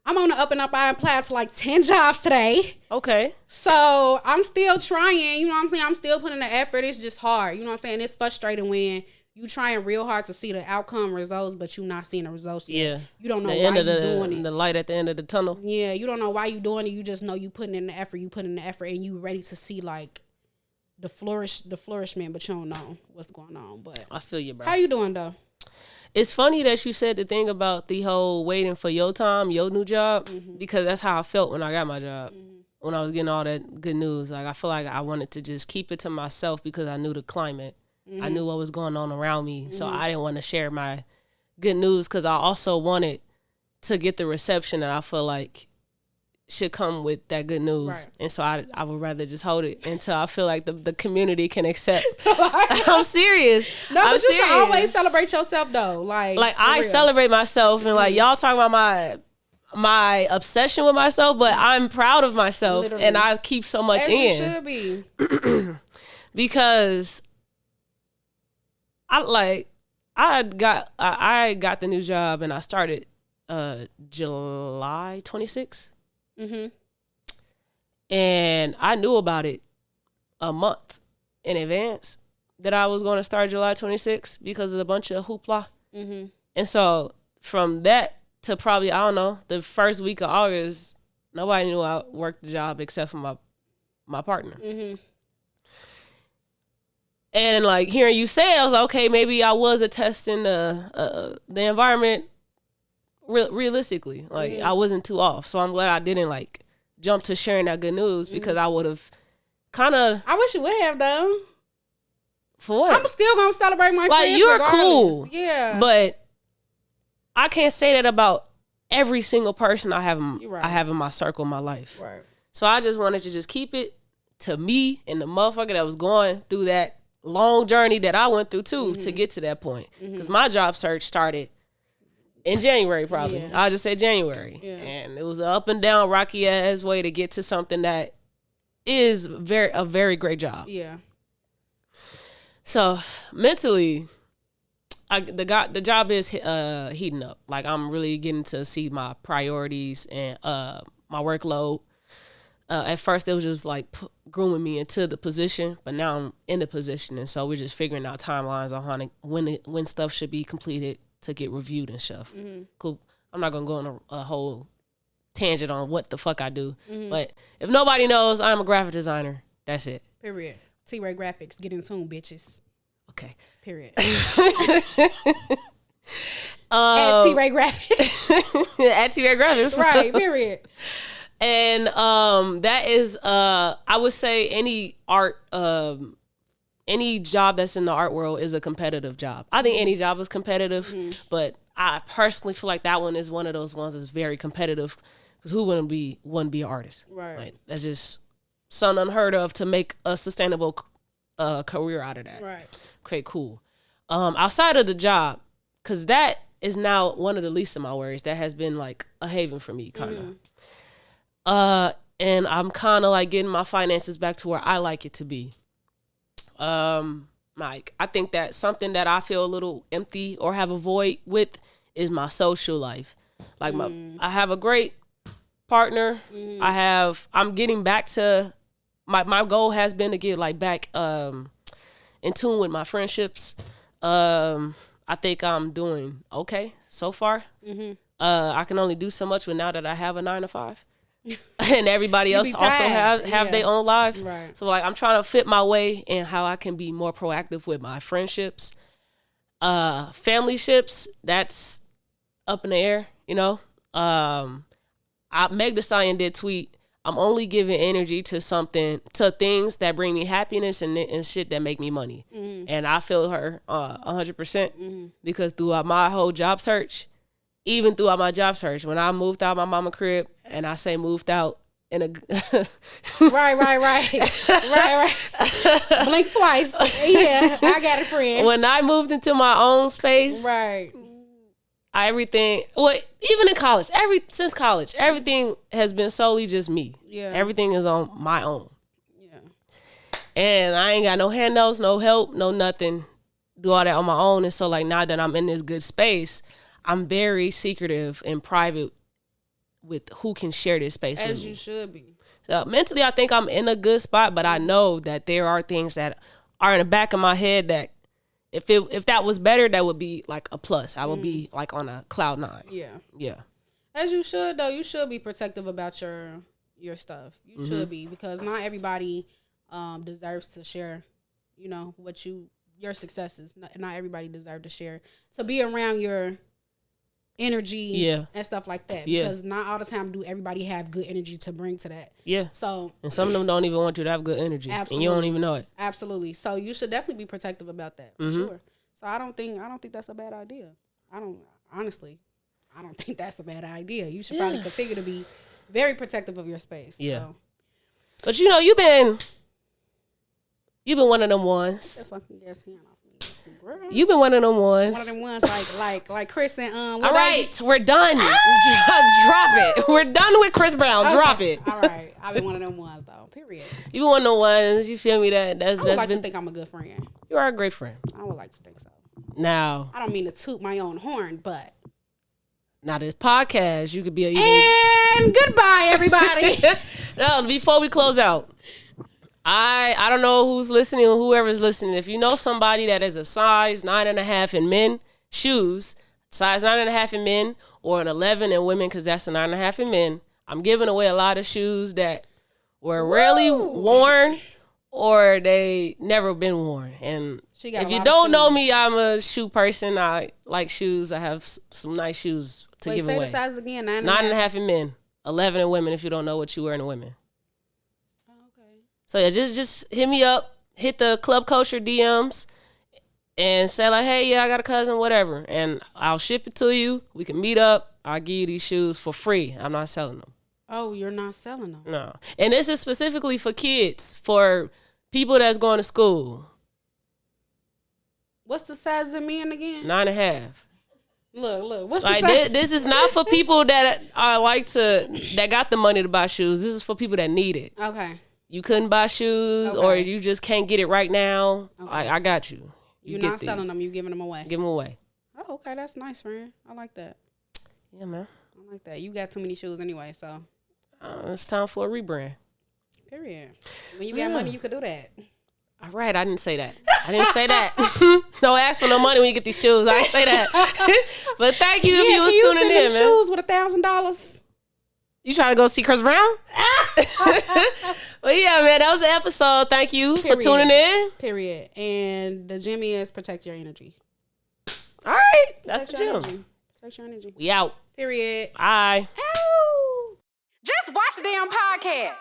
I'm on the up and up. I applied to like 10 jobs today. Okay. So I'm still trying, you know what I'm saying? I'm still putting the effort. It's just hard. You know what I'm saying? It's frustrating when you trying real hard to see the outcome results, but you not seeing the results yet. Yeah. You don't know why you doing it. The light at the end of the tunnel. Yeah. You don't know why you doing it. You just know you putting in the effort. And you ready to see like the flourishment, but you don't know what's going on. But I feel you, bro. How you doing though? It's funny that you said the thing about the whole waiting for your time, your new job, because that's how I felt when I got my job. When I was getting all that good news. Like, I feel like I wanted to just keep it to myself because I knew the climate. I knew what was going on around me. So I didn't want to share my good news because I also wanted to get the reception that I feel like should come with that good news. Right. And so I would rather just hold it until I feel like the community can accept. I'm serious. No, but you should always celebrate yourself though. Like I celebrate myself, and like y'all talking about my obsession with myself, but I'm proud of myself. Literally. And I keep so much as in. You should be. Because I got the new job and I started July 26th. And I knew about it a month in advance that I was going to start July 26th because of a bunch of hoopla. And so from that to probably, I don't know, the first week of August, nobody knew I worked the job except for my partner. And like hearing you say it, I was like, okay, maybe I was attesting the environment realistically. Like I wasn't too off. So I'm glad I didn't like jump to sharing that good news because I would have kind of. I wish you would have though. For what? I'm still gonna celebrate my friends. You're regardless. cool. Yeah. But I can't say that about every single person I have in my circle, my life. Right. So I just wanted to just keep it to me and the motherfucker that was going through that long journey that I went through too to get to that point. Because my job search started in January probably. Yeah. I'll just say January. Yeah. And it was an up and down, rocky ass way to get to something that is a very great job. Yeah. So mentally, the job is heating up. Like I'm really getting to see my priorities and my workload. At first, it was just like grooming me into the position, but now I'm in the position, and so we're just figuring out timelines on when stuff should be completed to get reviewed and stuff. Cool. I'm not gonna go on a whole tangent on what the fuck I do, but if nobody knows, I'm a graphic designer. That's it. Period. T-Ray Graphics, get in tune, bitches. Okay. Period. At T-Ray Graphics. At T-Ray Graphics. Right. Period. And that is, I would say any art, any job that's in the art world is a competitive job. I think any job is competitive, but I personally feel like that one is one of those ones that's very competitive because who wouldn't be an artist? Right. Like, that's just something unheard of to make a sustainable career out of that. Right. Okay, cool. Outside of the job, because that is now one of the least of my worries. That has been like a haven for me, kind of. and I'm kind of like getting my finances back to where I like it to be. Like, I think that something that I feel a little empty or have a void with is my social life. Like, I have a great partner. I'm getting back to, my goal has been to get like back in tune with my friendships. I think I'm doing okay so far. I can only do so much, but now that I have a 9-to-5. And everybody else also have their own lives. Right. So like I'm trying to fit my way in how I can be more proactive with my friendships. Family ships, that's up in the air, you know. Meg the Stallion did tweet, I'm only giving energy to things that bring me happiness and shit that make me money. And I feel her 100% because throughout my whole job search, even throughout my job search, when I moved out my mama crib, and I say moved out in a right. Blink twice. Yeah, I got a friend. When I moved into my own space, right. Everything. Well, even in college, since college, everything has been solely just me. Yeah. Everything is on my own. Yeah. And I ain't got no handouts, no help, no nothing. Do all that on my own. And so like now that I'm in this good space, I'm very secretive and private with who can share this space with me. As you should be. So mentally, I think I'm in a good spot, but I know that there are things that are in the back of my head that if that was better, that would be like a plus. I would be like on a cloud 9. Yeah. Yeah. As you should, though. You should be protective about your stuff. You should be, because not everybody deserves to share, you know, your successes. Not everybody deserves to share. So be around your energy and stuff like that, because not all the time do everybody have good energy to bring to that. So, and some of them don't even want you to have good energy. Absolutely. And you don't even know it. Absolutely. So you should definitely be protective about that, for sure. So I don't think that's a bad idea. I don't think that's a bad idea. You should probably continue to be very protective of your space. So. But you know, you've been one of them ones. The fucking gas hand off me. You've been one of them ones. One of them ones like Chris and all right, we're done. Drop it. We're done with Chris Brown. Okay. Drop it. All right, I've been one of them ones though. Period. You been one of them ones. You feel me? I would like to think I'm a good friend. You are a great friend. I would like to think so. Now, I don't mean to toot my own horn, but now this podcast, you could be and goodbye, everybody. No, before we close out. I don't know who's listening or whoever's listening. If you know somebody that is a size 9.5 in men shoes, size 9.5 in men, or an 11 in women, because that's a 9.5 in men, I'm giving away a lot of shoes that were rarely worn or they never been worn. And if you don't know me, I'm a shoe person. I like shoes. I have some nice shoes to give away. Say the size again. 9.5 in men, 11 in women. If you don't know what you wear in women. So yeah, just hit me up, hit the Club Culture DMs, and say like, hey, yeah, I got a cousin, whatever, and I'll ship it to you. We can meet up. I'll give you these shoes for free. I'm not selling them. Oh, you're not selling them? No. And this is specifically for kids, for people that's going to school. What's the size of men again? 9.5. Look. What's the size? This is not for people that that got the money to buy shoes. This is for people that need it. Okay. You couldn't buy shoes, or you just can't get it right now. Okay. I got you. You're not selling them. You're giving them away. Give them away. Oh, okay. That's nice, friend. I like that. Yeah, man. I like that. You got too many shoes anyway, so. It's time for a rebrand. Period. When you got money, you could do that. All right. I didn't say that. Don't ask for no money when you get these shoes. I didn't say that. But thank you if you was tuning in, man. Shoes with $1,000. You trying to go see Chris Brown? Well, yeah, man, that was the episode. Thank you for tuning in. Period. And the Jimmy is protect your energy. All right. That's the gym. Protect your energy. We out. Period. Bye. Ow. Just watch the damn podcast.